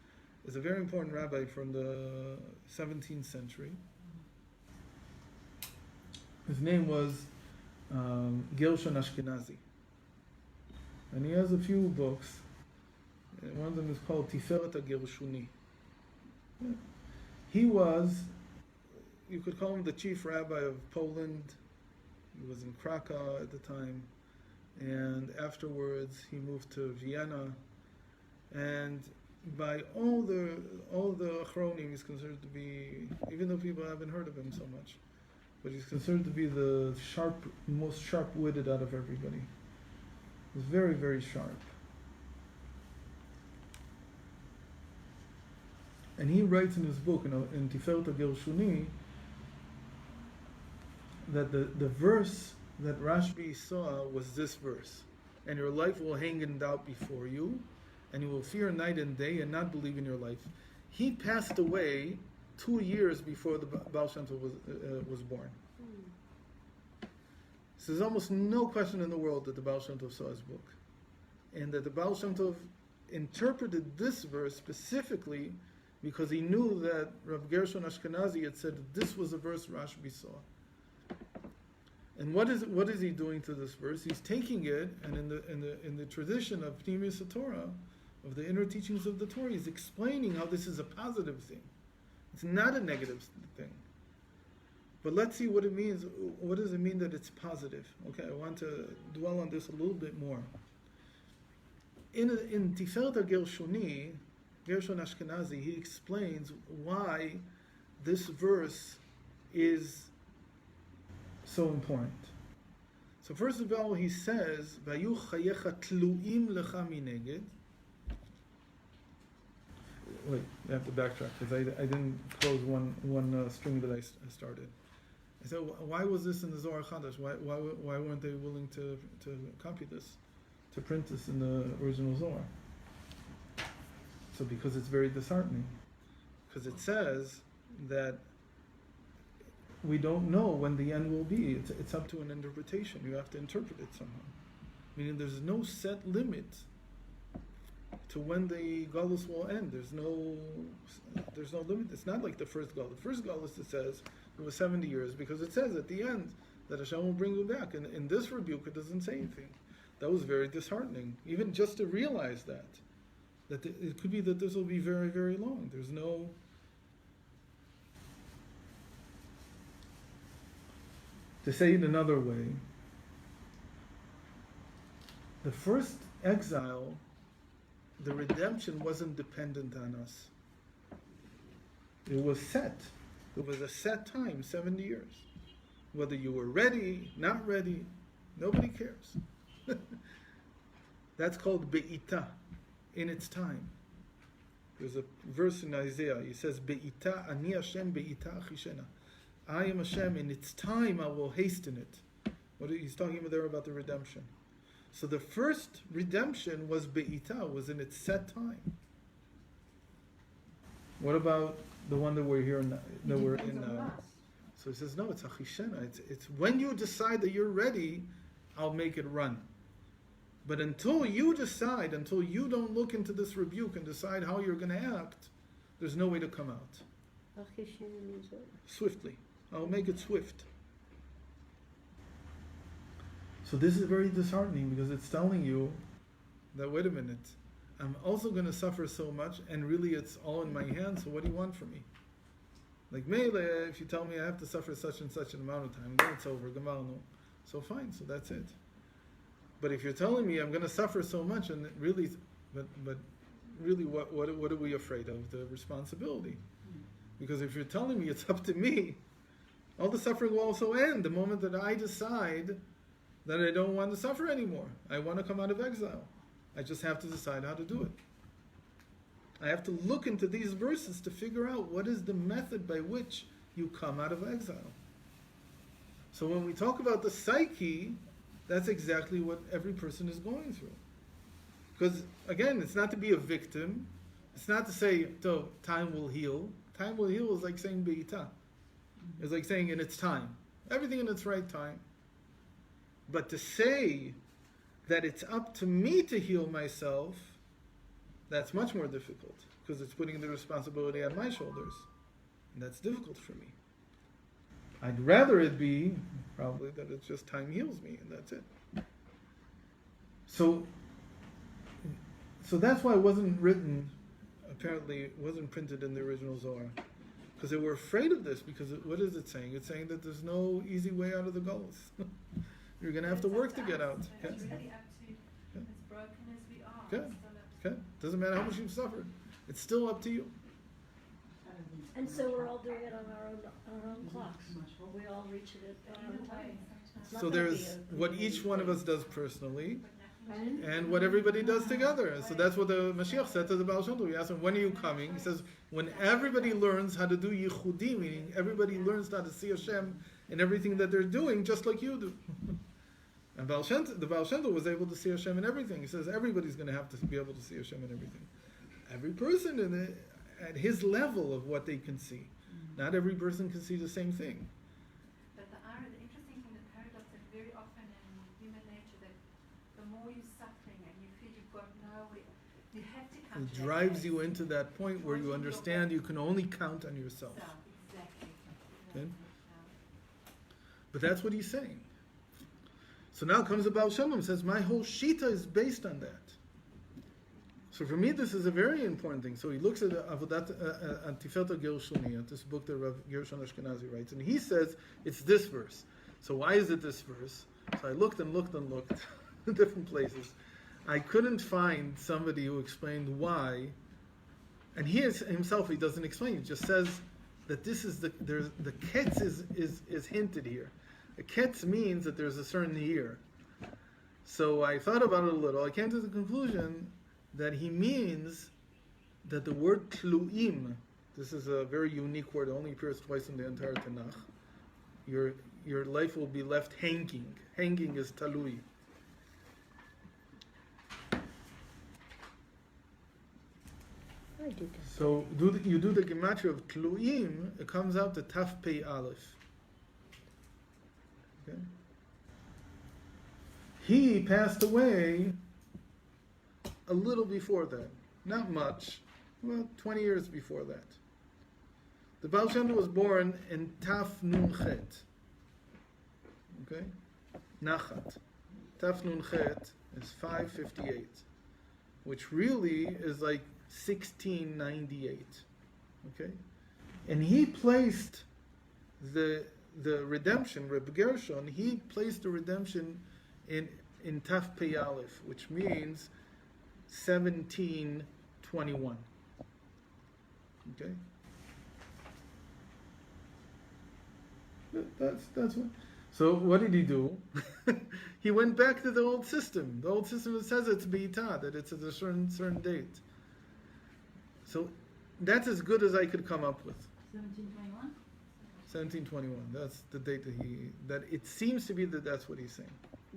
a very important rabbi from the 17th century. His name was Gershon Ashkenazi. And he has a few books. One of them is called Tiferet HaGershuni. He was, you could call him the chief rabbi of Poland. He was in Krakow at the time. And afterwards he moved to Vienna. And by all the achronim, he's considered to be, even though people haven't heard of him so much, but he's considered to be the most sharp-witted out of everybody. He's very, very sharp. And he writes in his book, in Tiferet HaGershuni, that the verse that Rashbi saw was this verse. And your life will hang in doubt before you, and you will fear night and day and not believe in your life. He passed away 2 years before the Baal Shem Tov was born. So there's almost no question in the world that the Baal Shem Tov saw his book. And that the Baal Shem Tov interpreted this verse specifically because he knew that Rav Gershon Ashkenazi had said that this was a verse Rashbi saw. And what is he doing to this verse? He's taking it, and in the tradition of Pnimius Torah, of the inner teachings of the Torah, he's explaining how this is a positive thing. It's not a negative thing. But let's see what it means. What does it mean that it's positive? Okay, I want to dwell on this a little bit more. In Tiferet HaGershoni, Gershon Ashkenazi, he explains why this verse is so important. So first of all, he says, "Vayu chayecha tluim lecha mineged." Wait, I have to backtrack because I didn't close one string that I started. I said, why was this in the Zohar Chadash? Why weren't they willing to copy this, to print this in the original Zohar? So because it's very disheartening, because it says that we don't know when the end will be. It's up to an interpretation. You have to interpret it somehow. Meaning there's no set limit to when the Galus will end. There's no limit. It's not like the first Galus. The first Galus, it says it was 70 years, because it says at the end that Hashem will bring you back. And in this rebuke, it doesn't say anything. That was very disheartening, even just to realize that it could be that this will be very, very long. There's no... To say it another way, the first exile, the redemption wasn't dependent on us. It was set. It was a set time, 70 years. Whether you were ready, not ready, nobody cares. That's called Be'ita, in its time. There's a verse in Isaiah, he says, Be'ita, Ani Hashem Be'ita Achishena. I am Hashem, in its time I will hasten it. He's talking there about the redemption. So the first redemption was Be'ita, was in its set time. What about the one that we're here so he says, no, it's Achishena. It's when you decide that you're ready, I'll make it run. But until you decide, until you don't look into this rebuke and decide how you're going to act, there's no way to come out. Achishena means what? Swiftly. I'll make it swift. So this is very disheartening, because it's telling you that, wait a minute, I'm also going to suffer so much, and really it's all in my hands, so what do you want from me? Like, Mele, if you tell me I have to suffer such and such an amount of time, then it's over, Gamalno. So fine, so that's it. But if you're telling me I'm going to suffer so much, and really, but really what are we afraid of? The responsibility. Because if you're telling me it's up to me, all the suffering will also end the moment that I decide that I don't want to suffer anymore. I want to come out of exile. I just have to decide how to do it. I have to look into these verses to figure out what is the method by which you come out of exile. So when we talk about the psyche, that's exactly what every person is going through. Because, again, it's not to be a victim. It's not to say, so, time will heal. Time will heal is like saying Be'ita. It's like saying in its time. Everything in its right time. But to say that it's up to me to heal myself, that's much more difficult, because it's putting the responsibility on my shoulders. And that's difficult for me. I'd rather it be, probably, that it's just time heals me, and that's it. So that's why it wasn't written, apparently it wasn't printed in the original Zohar. Because they were afraid of this, because what is it saying? It's saying that there's no easy way out of the gulls. You're going to have to work to get out. It's really up to, as broken as we are. Okay. It's still up Okay? Doesn't matter how much you've suffered. It's still up to you. And so we're all doing it on our own clocks. We all reach it at our own time. It's not So gonna there's be a- what each one of us does personally, And and what everybody does together. And so that's what the Mashiach said to the Baal Shem Tov. He asked him, when are you coming? He says, when everybody learns how to do Yichudi, meaning everybody learns how to see Hashem in everything that they're doing, just like you do. And the Baal Shem Tov was able to see Hashem in everything. He says everybody's going to have to be able to see Hashem in everything. Every person at his level of what they can see. Not every person can see the same thing. But the interesting thing, the paradox that very often in human nature, that the more you're suffering and you feel you've got nowhere, you have to come It drives you into that point where you understand you can only count on yourself. Exactly. Okay? But that's what he's saying. So now comes the Baal Shem and says, my whole Shita is based on that. So for me, this is a very important thing. So he looks at Avodat Tiferet Gershoni, this book that Rav Gershon Ashkenazi writes, and he says it's this verse. So why is it this verse? So I looked and looked and looked in different places. I couldn't find somebody who explained why. And he himself, he doesn't explain. He just says that this is the ketz is hinted here. The ketz means that there's a certain year. So I thought about it a little. I came to the conclusion that he means that the word tluim, this is a very unique word, it only appears twice in the entire Tanakh. Your life will be left hanging. Hanging is talui. I did that. So you do the gematria of tluim, it comes out to taf pei aleph. Okay? He passed away a little before that, not much, well, 20 years before that. The Baal Shem Tov was born in Taf Nun Chet. Okay? Nachat. Taf Nun Chet is 558, which really is like 1698. Okay? And he placed the redemption, Reb Gershon, he placed the redemption in Taf Pei Aleph, which means 1721. Okay? That's what. So what did he do? He went back to the old system. The old system that says it's Beitah, that it's at a certain date. So that's as good as I could come up with. 1721? 1721. That's the date that it seems to be that's what he's saying.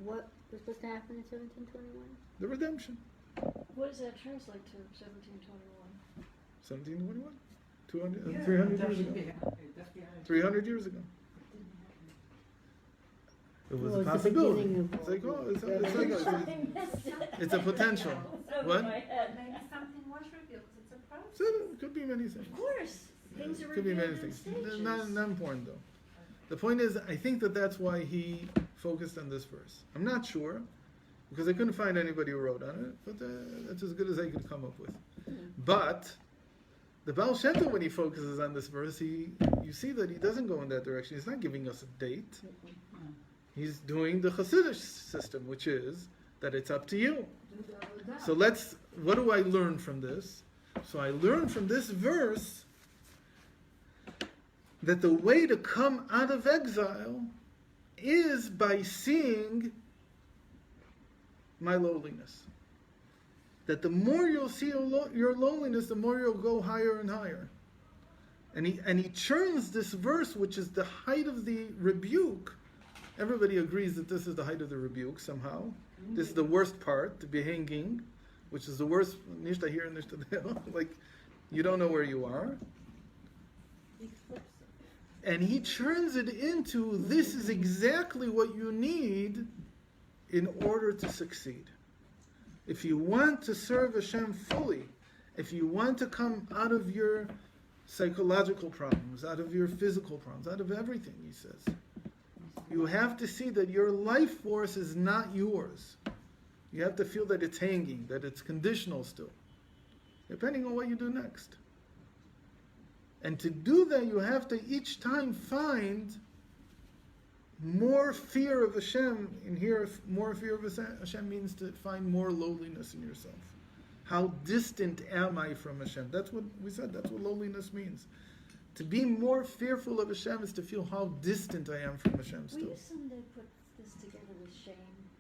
What was supposed to happen in 1721? The redemption. What does that translate to, 1721? 1721? 200, 300 years ago. 300 years ago. It was Well, a it's the possibility. beginning of It's like, all it's this. it's a potential. What? Maybe something was revealed, because it's a process. So it could be many things. Of course, things are Could be revealed many in things. stages. Not important though. The point is, I think that's why he focused on this verse. I'm not sure, because I couldn't find anybody who wrote on it, but that's as good as I could come up with. But the Baal Shem Tov, when he focuses on this verse, you see that he doesn't go in that direction. He's not giving us a date. He's doing the Hasidic system, which is that it's up to you. So what do I learn from this? So I learned from this verse that the way to come out of exile is by seeing my lowliness. That the more you'll see your loneliness, the more you'll go higher and higher. And he churns this verse, which is the height of the rebuke. Everybody agrees that this is the height of the rebuke somehow. This is the worst part, to be hanging, which is the worst, nishta here and nishta there. Like, you don't know where you are. And he turns it into, this is exactly what you need in order to succeed. If you want to serve Hashem fully, if you want to come out of your psychological problems, out of your physical problems, out of everything, he says, you have to see that your life force is not yours. You have to feel that it's hanging, that it's conditional still, depending on what you do next. And to do that, you have to each time find more fear of Hashem. And here, more fear of Hashem means to find more lowliness in yourself. How distant am I from Hashem? That's what we said. That's what lowliness means. To be more fearful of Hashem is to feel how distant I am from Hashem Will still. you someday put this together with shame?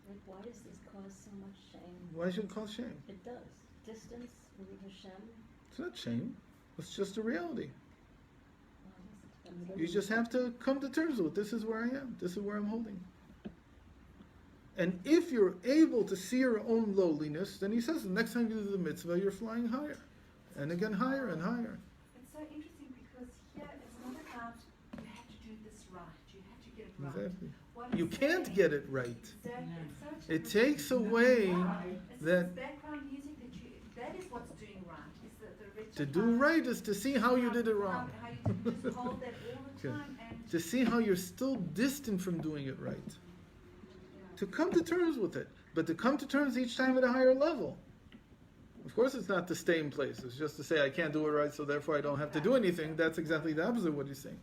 Like, why does this cause so much shame? Why should it call shame? It does. Distance with Hashem. It's not shame. It's just a reality. Well, I guess it You just have to come to terms with, this is where I am. This is where I'm holding. And if you're able to see your own lowliness, then he says the next time you do the mitzvah, you're flying higher. And again, higher and higher. It's so interesting because here it's not about you have to do this right, you have to get it right. Exactly. What You it's can't saying- get it right. Exactly. It's such It a- takes away It's that this background music that is what's doing right. To do right is to see how you did it wrong. How you did, just hold that all the Okay. time and To see how you're still distant from doing it right. To come to terms with it. But to come to terms each time at a higher level. Of course it's not to stay in place. It's just to say I can't do it right, so therefore I don't have to do anything. That's exactly the opposite of what he's saying.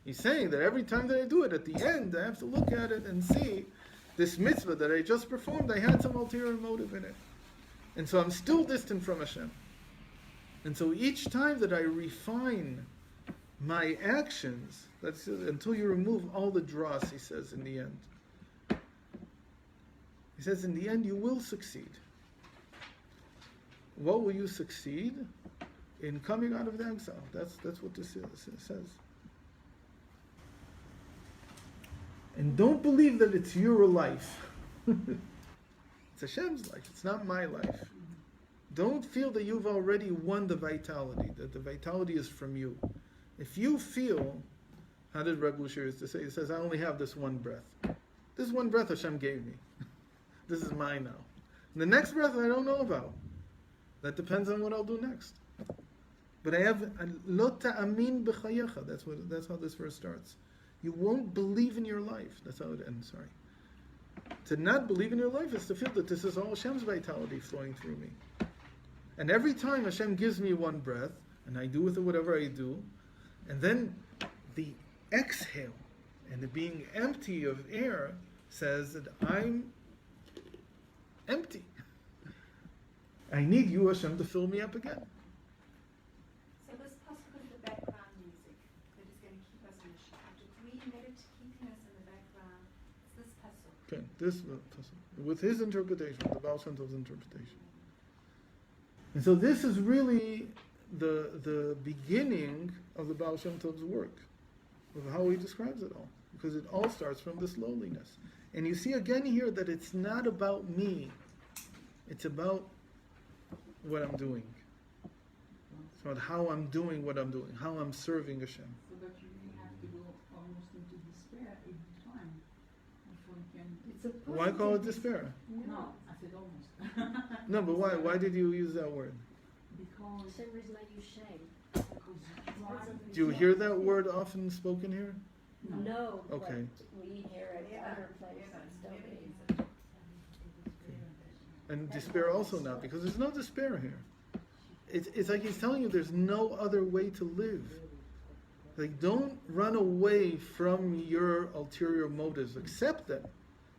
He's saying that every time that I do it, at the end, I have to look at it and see this mitzvah that I just performed, I had some ulterior motive in it. And so I'm still distant from Hashem. And so each time that I refine my actions, that's until you remove all the dross, he says in the end. He says in the end you will succeed. What will you succeed? In coming out of the exile. That's what this says. And don't believe that it's your life. It's Hashem's life. It's not my life. Don't feel that you've already won the vitality, that the vitality is from you. If you feel, how did Rebbe Lusher used to say? He says, I only have this one breath. This one breath Hashem gave me. This is mine now. And the next breath I don't know about. That depends on what I'll do next. But I have lo ta'amin b'chayecha. That's how this verse starts. You won't believe in your life. That's how it ends. Sorry. To not believe in your life is to feel that this is all Hashem's vitality flowing through me. And every time Hashem gives me one breath, and I do with it whatever I do, and then the exhale and the being empty of air says that I'm empty. I need you, Hashem, to fill me up again. so this pasuk is the background music that is going to keep us in the Shabbat. Keeping us in the background. It's this pasuk. Okay, this with his interpretation, the Baal Shem Tov's interpretation. And so this is really the beginning of the Baal Shem Tov's work, of how he describes it all, because it all starts from this lowliness. And you see again here that it's not about me, it's about what I'm doing. It's about how I'm doing what I'm doing, how I'm serving Hashem. So that you really have to go almost into despair every time before you can. It's a Why call it positive- despair? No, I said almost. No, but why? Why did you use that word? Because Same reason I use shame. you try. Do you hear that word often spoken here? No, but Okay. we hear it Yeah. other places, Yeah. don't we? And despair also not, because there's no despair here. It's like he's telling you there's no other way to live. Like, don't run away from your ulterior motives. Accept them.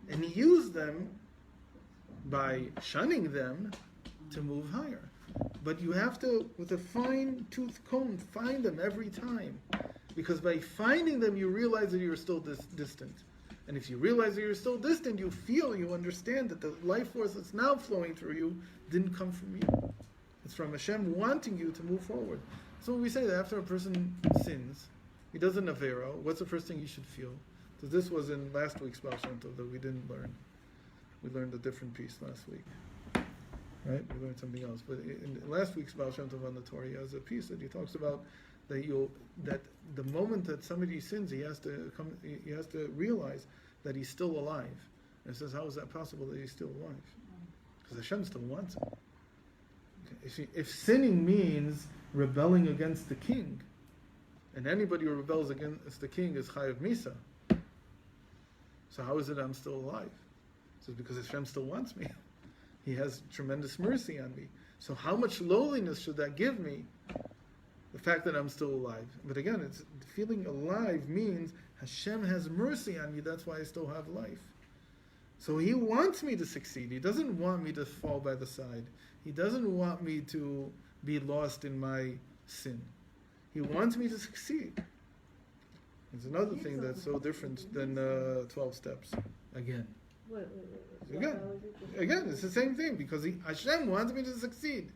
And use them by shunning them to move higher. But you have to, with a fine-tooth comb, find them every time. Because by finding them, you realize that you're still distant. And if you realize that you're still distant, you understand that the life force that's now flowing through you didn't come from you. It's from Hashem wanting you to move forward. So we say that after a person sins, he does an avera, what's the first thing he should feel? So this was in last week's Baal Shem Tov that we didn't learn. We learned a different piece last week. Right? We learned something else. But in last week's Baal Shem Tov on the Torah, he has a piece that he talks about that the moment that somebody sins, he has to realize that he's still alive. And he says, how is that possible that he's still alive? Because Hashem still wants him. Okay. If sinning means rebelling against the king, and anybody who rebels against the king is Chayav Misa, so how is it I'm still alive? He says, because Hashem still wants me. He has tremendous mercy on me. So how much lowliness should that give me? The fact that I'm still alive. But again, it's feeling alive means Hashem has mercy on me, that's why I still have life. So He wants me to succeed. He doesn't want me to fall by the side. He doesn't want me to be lost in my sin. He wants me to succeed. It's another thing that's so different than 12 steps. Again. Again, it's the same thing, because Hashem wants me to succeed.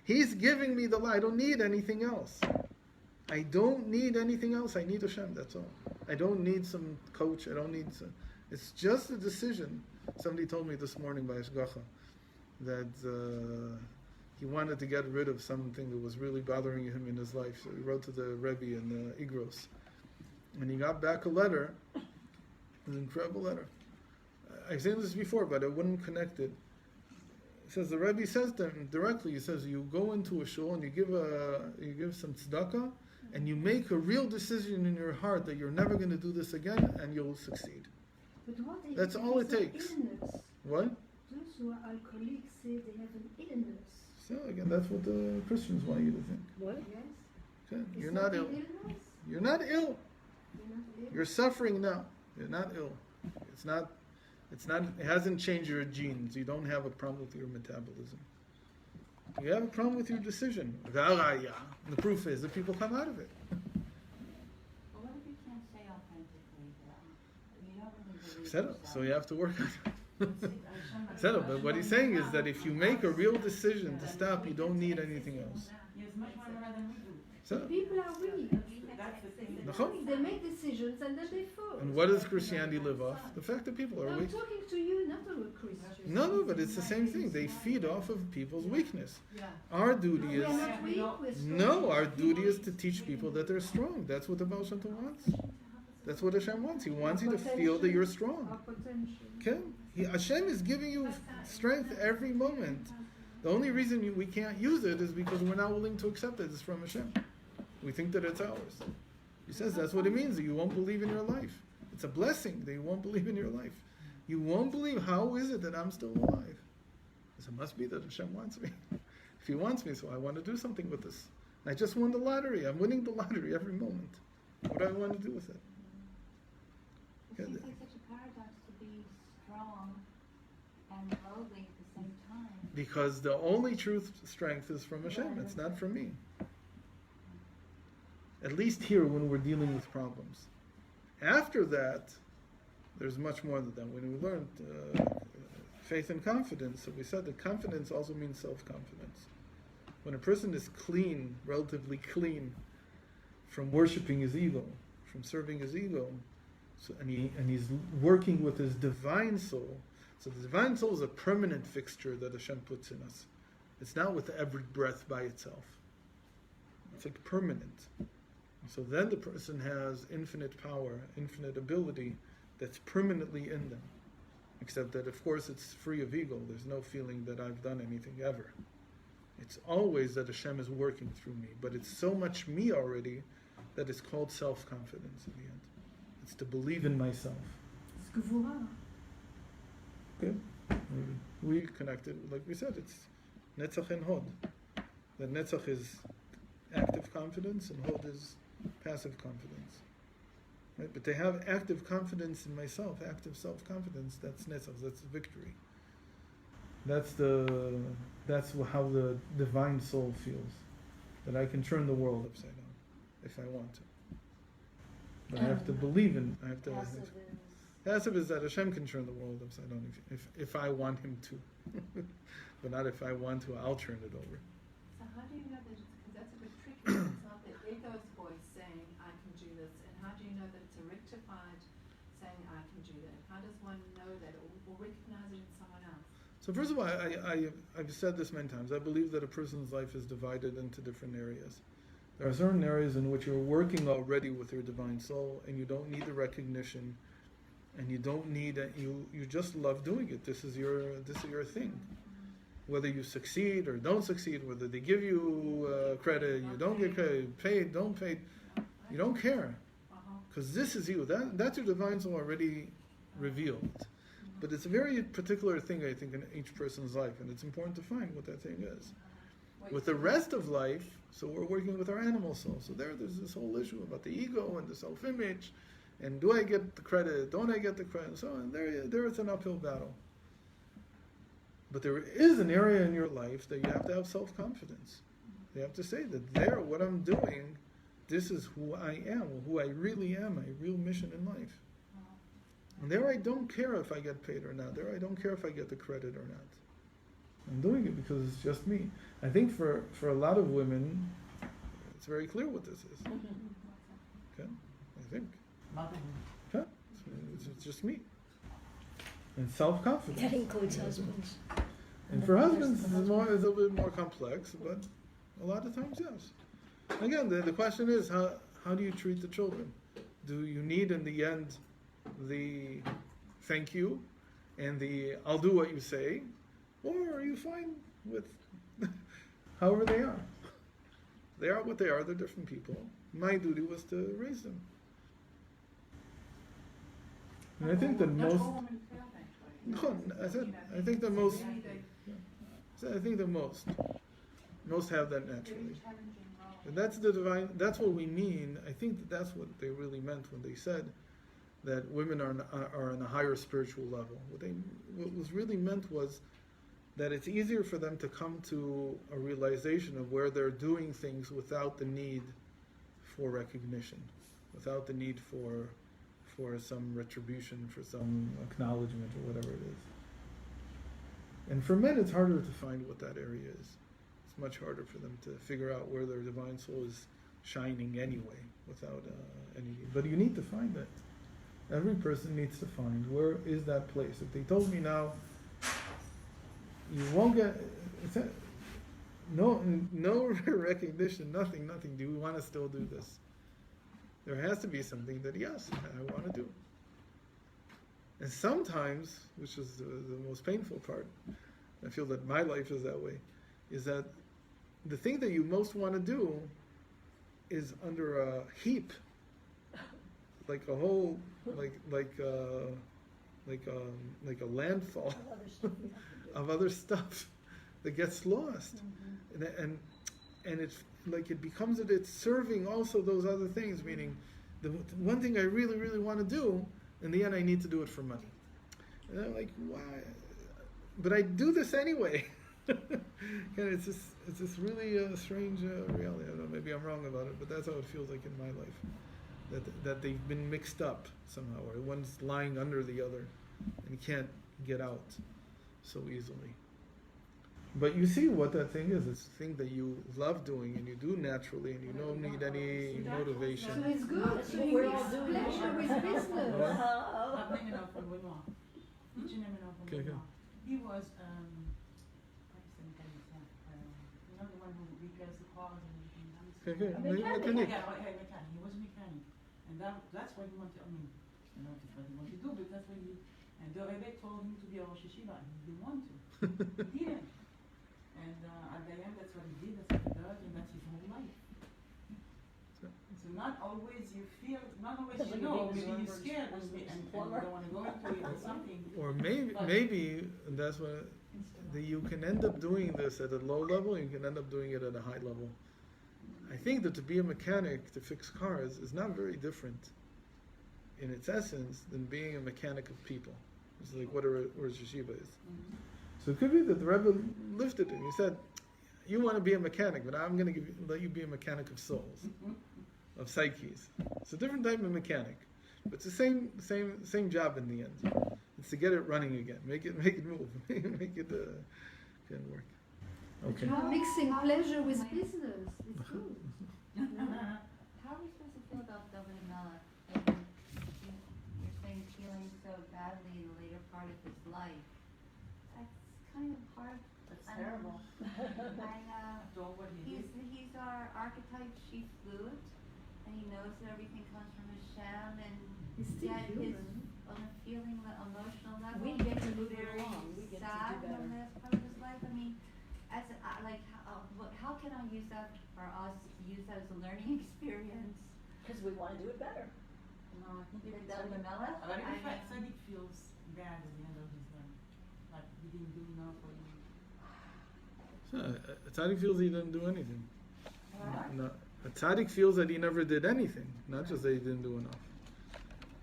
He's giving me the light. I don't need anything else. I don't need anything else. I need Hashem, that's all. I don't need some coach. It's just a decision. Somebody told me this morning by Ashgacha that he wanted to get rid of something that was really bothering him in his life. So he wrote to the Rebbe in Igros. And he got back a letter, an incredible letter. I've seen this before, but I wouldn't connect it. says the Rebbe says to him directly. He says you go into a shul and you give some tzedakah, and you make a real decision in your heart that you're never going to do this again, and you'll succeed. But what if That's all it takes. Illness? What? Those who are alcoholics say they have an illness. So again, that's what the Christians want you to think. What? Yes. Okay? Is You're that not an ill. illness? You're not ill. You're not ill? You're suffering now. You're not ill. It's not. It hasn't changed your genes. You don't have a problem with your metabolism. You have a problem with your decision. The proof is that people come out of it. Well, what if you can't say authentically that you don't really believe Settle. yourself? So you have to work on it. Hashem- Settle. But what he's saying is that if you make a real decision to stop, you don't need anything else. He has much more than we do. Settle. People are weak. That's the thing. Nachon. They make decisions and then they fall. And what does Christianity live off? The fact that people are I'm weak. talking to you, not to a Christian. No, but it's the same thing. They feed off of people's weakness. Yeah. Our duty We is are not weak, we're strong. no. Our duty is to teach people that they're strong. That's what the Baal Shem Tov wants. That's what Hashem wants. He wants you to feel that you're strong. Our potential. Okay? Hashem is giving you strength every moment. The only reason we can't use it is because we're not willing to accept it. It's from Hashem. We think that it's ours. He says that's what it means, that you won't believe in your life. It's a blessing that you won't believe in your life. You won't believe, how is it that I'm still alive? It must be that Hashem wants me. If He wants me, so I want to do something with this. I just won the lottery. I'm winning the lottery every moment. What do I want to do with it? It seems like such a paradox to be strong and lowly at the same time. Because the only truth strength is from Hashem. It's not from me. At least here when we're dealing with problems. After that, there's much more than that. When we learned faith and confidence, so we said that confidence also means self-confidence. When a person is clean, relatively clean, from worshiping his ego, from serving his ego, and he's working with his divine soul. So the divine soul is a permanent fixture that Hashem puts in us. It's not with every breath by itself. It's like permanent. So then the person has infinite power, infinite ability that's permanently in them. Except that, of course, it's free of ego. There's no feeling that I've done anything ever. It's always that Hashem is working through me. But it's so much me already that it's called self-confidence in the end. It's to believe in myself. It's gevura. Okay? We connected, like we said, it's Netzach and Hod. The Netzach is active confidence and Hod is passive confidence. Right? But to have active confidence in myself, active self-confidence, that's Netzach, that's victory. That's how the divine soul feels. That I can turn the world upside down if I want to. But I have to believe in. Passive is that Hashem can turn the world upside down if I want Him to, but not if I want to. I'll turn it over. So how do you know that, because that's a bit tricky, it's not the ego's voice saying, I can do this, and how do you know that it's a rectified saying, I can do that? How does one know that or recognize it in someone else? So first of all, I've said this many times. I believe that a person's life is divided into different areas. There are certain areas in which you're working already with your divine soul, and you don't need the recognition, and you don't need it. You just love doing it. This is your thing. Whether you succeed or don't succeed, whether they give you credit, you don't get credit, paid, don't pay, you don't care, because this is you. That's your divine soul already revealed. But it's a very particular thing, I think, in each person's life, and it's important to find what that thing is. With the rest of life, so we're working with our animal soul. So there's this whole issue about the ego and the self-image, and do I get the credit, don't I get the credit, and so on. There is an uphill battle. But there is an area in your life that you have to have self-confidence. You have to say that what I'm doing, this is who I am, who I really am, my real mission in life. And there I don't care if I get paid or not. There I don't care if I get the credit or not. I'm doing it because it's just me. I think for a lot of women, it's very clear what this is. Okay? I think. Okay? It's just me. And self-confidence. That includes husbands. And for husbands, it's a little bit more complex, but a lot of times, yes. Again, the question is, how do you treat the children? Do you need, in the end, the thank you and the I'll do what you say? Or are you fine with however they are? They are what they are, they're different people. My duty was to raise them. And I think the most... No, I think the most... I think the most have that naturally. And that's the divine, that's what we mean. I think that's what they really meant when they said that women are on a higher spiritual level. What was really meant was that it's easier for them to come to a realization of where they're doing things without the need for recognition, without the need for some retribution, for some acknowledgement or whatever it is. And for men, it's harder to find what that area is. It's much harder for them to figure out where their divine soul is shining anyway, without any. But you need to find it. Every person needs to find where is that place. If they told me now, you won't get no recognition, nothing. Do we want to still do this? There has to be something that yes, I want to do. And sometimes, which is the most painful part, I feel that my life is that way, is that the thing that you most want to do is under a heap, like a whole, like a landfall of other stuff that gets lost, and it's like it becomes that it's serving also those other things. Meaning, the one thing I really want to do, in the end, I need to do it for money. And I'm like, why? But I do this anyway. And it's this really strange reality. I don't know, maybe I'm wrong about it, but that's how it feels like in my life. That they've been mixed up somehow, or one's lying under the other, and you can't get out so easily. But you see what that thing is. It's a thing that you love doing, and you do naturally, and you don't need any motivation. So it's good. So you mix pleasure with business. Okay. He was, you know, the one who repairs the cars and everything. Okay. Mechanic. He was a mechanic. And that's what he wanted, I mean, I don't know if it's what he wanted to do, but that's what he, and the Rebbe told him to be a Rosh Yeshiva, and he didn't want to. He didn't. And at the end, that's what he did, that's what he does, and that's his whole life. So not always you feel, not always you know, maybe you're scared and you don't want to go into it or something. Or maybe that's what you can end up doing this at a low level, and you can end up doing it at a high level. I think that to be a mechanic, to fix cars, is not very different in its essence than being a mechanic of people. It's like what a Rosh Yeshiva is. So it could be that the Rebbe lifted it. He said, you want to be a mechanic, but I'm going to let you be a mechanic of souls, of psyches. It's a different type of mechanic, but it's the same job in the end. It's to get it running again, make it move, make it can work. Okay. You're mixing pleasure with business. It's good. How are we supposed to feel about David and Melech? Like, you're saying feeling so badly in the later part of his life. That's kind of hard. That's terrible. He's our archetype chief flute, and he knows that everything comes from Shem, and He's still yet human. on a feeling, emotional level, We get to move very along. We get to sad do better. in this part of his life. I mean, how can I use that for us to use that as a learning experience? Because we want to do it better. No, I think With it's David and Melech? but if Tzaddik feels bad at the end of his life, like he didn't do enough for you. A tzaddik feels he didn't do anything. No, a tzaddik feels that he never did anything, not just that he didn't do enough.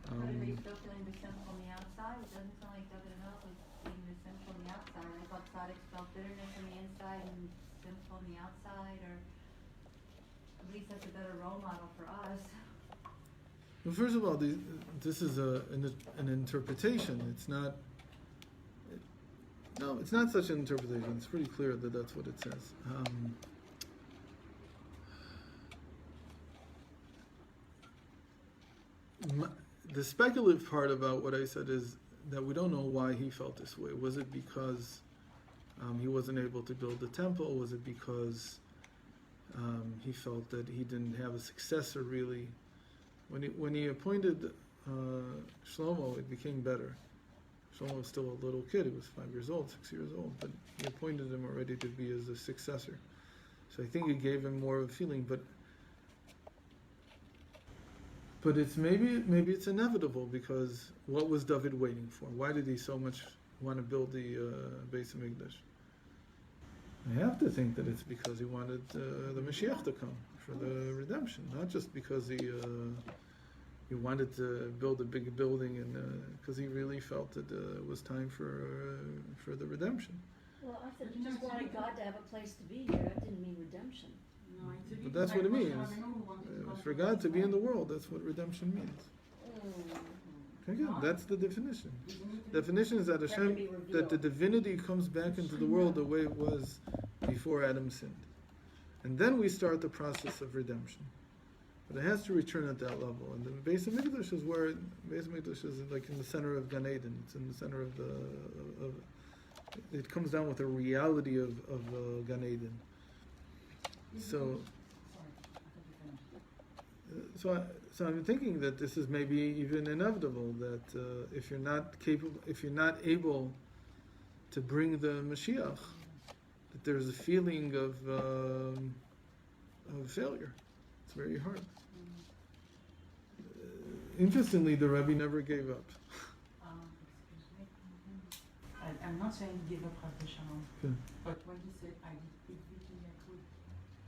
But are you still feeling the simple on the outside? It doesn't sound like David and Melech was feeling the simple on the outside. I thought tzaddiks felt bitterness on the inside and simple on the outside, or at least that's a better role model for us. Well, first of all, this is an interpretation. It's not. No, it's not such an interpretation. It's pretty clear that that's what it says. The speculative part about what I said is that we don't know why he felt this way. Was it because he wasn't able to build the temple? Was it because he felt that he didn't have a successor really? When he appointed Shlomo, it became better. Shlomo was still a little kid. He was 5 years old, 6 years old, but he appointed him already to be as a successor. So I think it gave him more of a feeling, but it's maybe it's inevitable, because what was David waiting for? Why did he so much want to build the Beis Hamikdash? I have to think that it's because he wanted the Mashiach to come for the redemption, not just because he wanted to build a big building, and because he really felt that it was time for the redemption. Well, I thought you just wanted God to have a place to be here. That didn't mean redemption. No, it's a But bit that's like what it Moshe means. Rabbeinu who wanted to come For God to be in the world, that's what redemption means. Mm. Again, that's the definition. Doesn't need to Definition is that That Hashem, can be that the revealed. divinity comes back into the world the way it was before Adam sinned. And then we start the process of redemption. But it has to return at that level. And the Beis Hamikdash is where Beis Hamikdash is like in the center of Gan Eden. It's in the center of it comes down with the reality of Gan Eden. So, so I'm thinking that this is maybe even inevitable, that if you're not able to bring the Mashiach, that there's a feeling of failure. It's very hard. Interestingly, the Rebbe never gave up. Excuse me. I'm not saying give up Rabbi Shalom, Okay. but when he said, I did everything I could.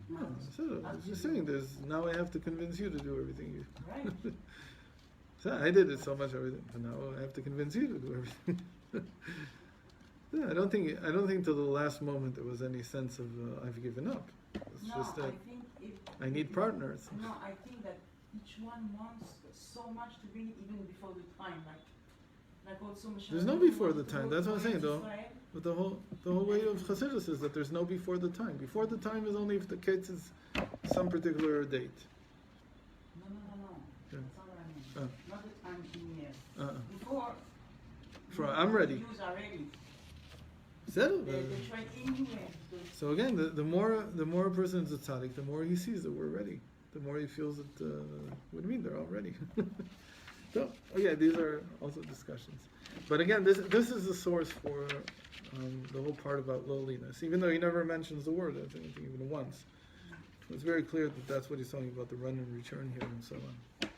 No, I was just saying, now I have to convince you to do everything you. Right. So I did it so much everything, but now I have to convince you to do everything. Yeah, I don't think till the last moment there was any sense of I've given up. It's No, just that I think I need partners. No, I think that each one wants so much to bring it even before the time, like also Moshe There's no Rabbeinu before wanted the to time. go That's what I'm to saying, Eretz though. Israel. But the whole way of Chassidus is that there's no before the time. Before the time is only if the case is some particular date. No. Yeah. That's not what I mean. Not the time in years. Before. I'm ready. Jews are ready. Settled. They try anywhere. So again, the more a person is a tzaddik, the more he sees that we're ready. The more he feels that what do you mean they're all ready? So these are also discussions. But again, this is the source for the whole part about lowliness. Even though he never mentions the word, I think even once, it's very clear that that's what he's talking about, the run and return here and so on.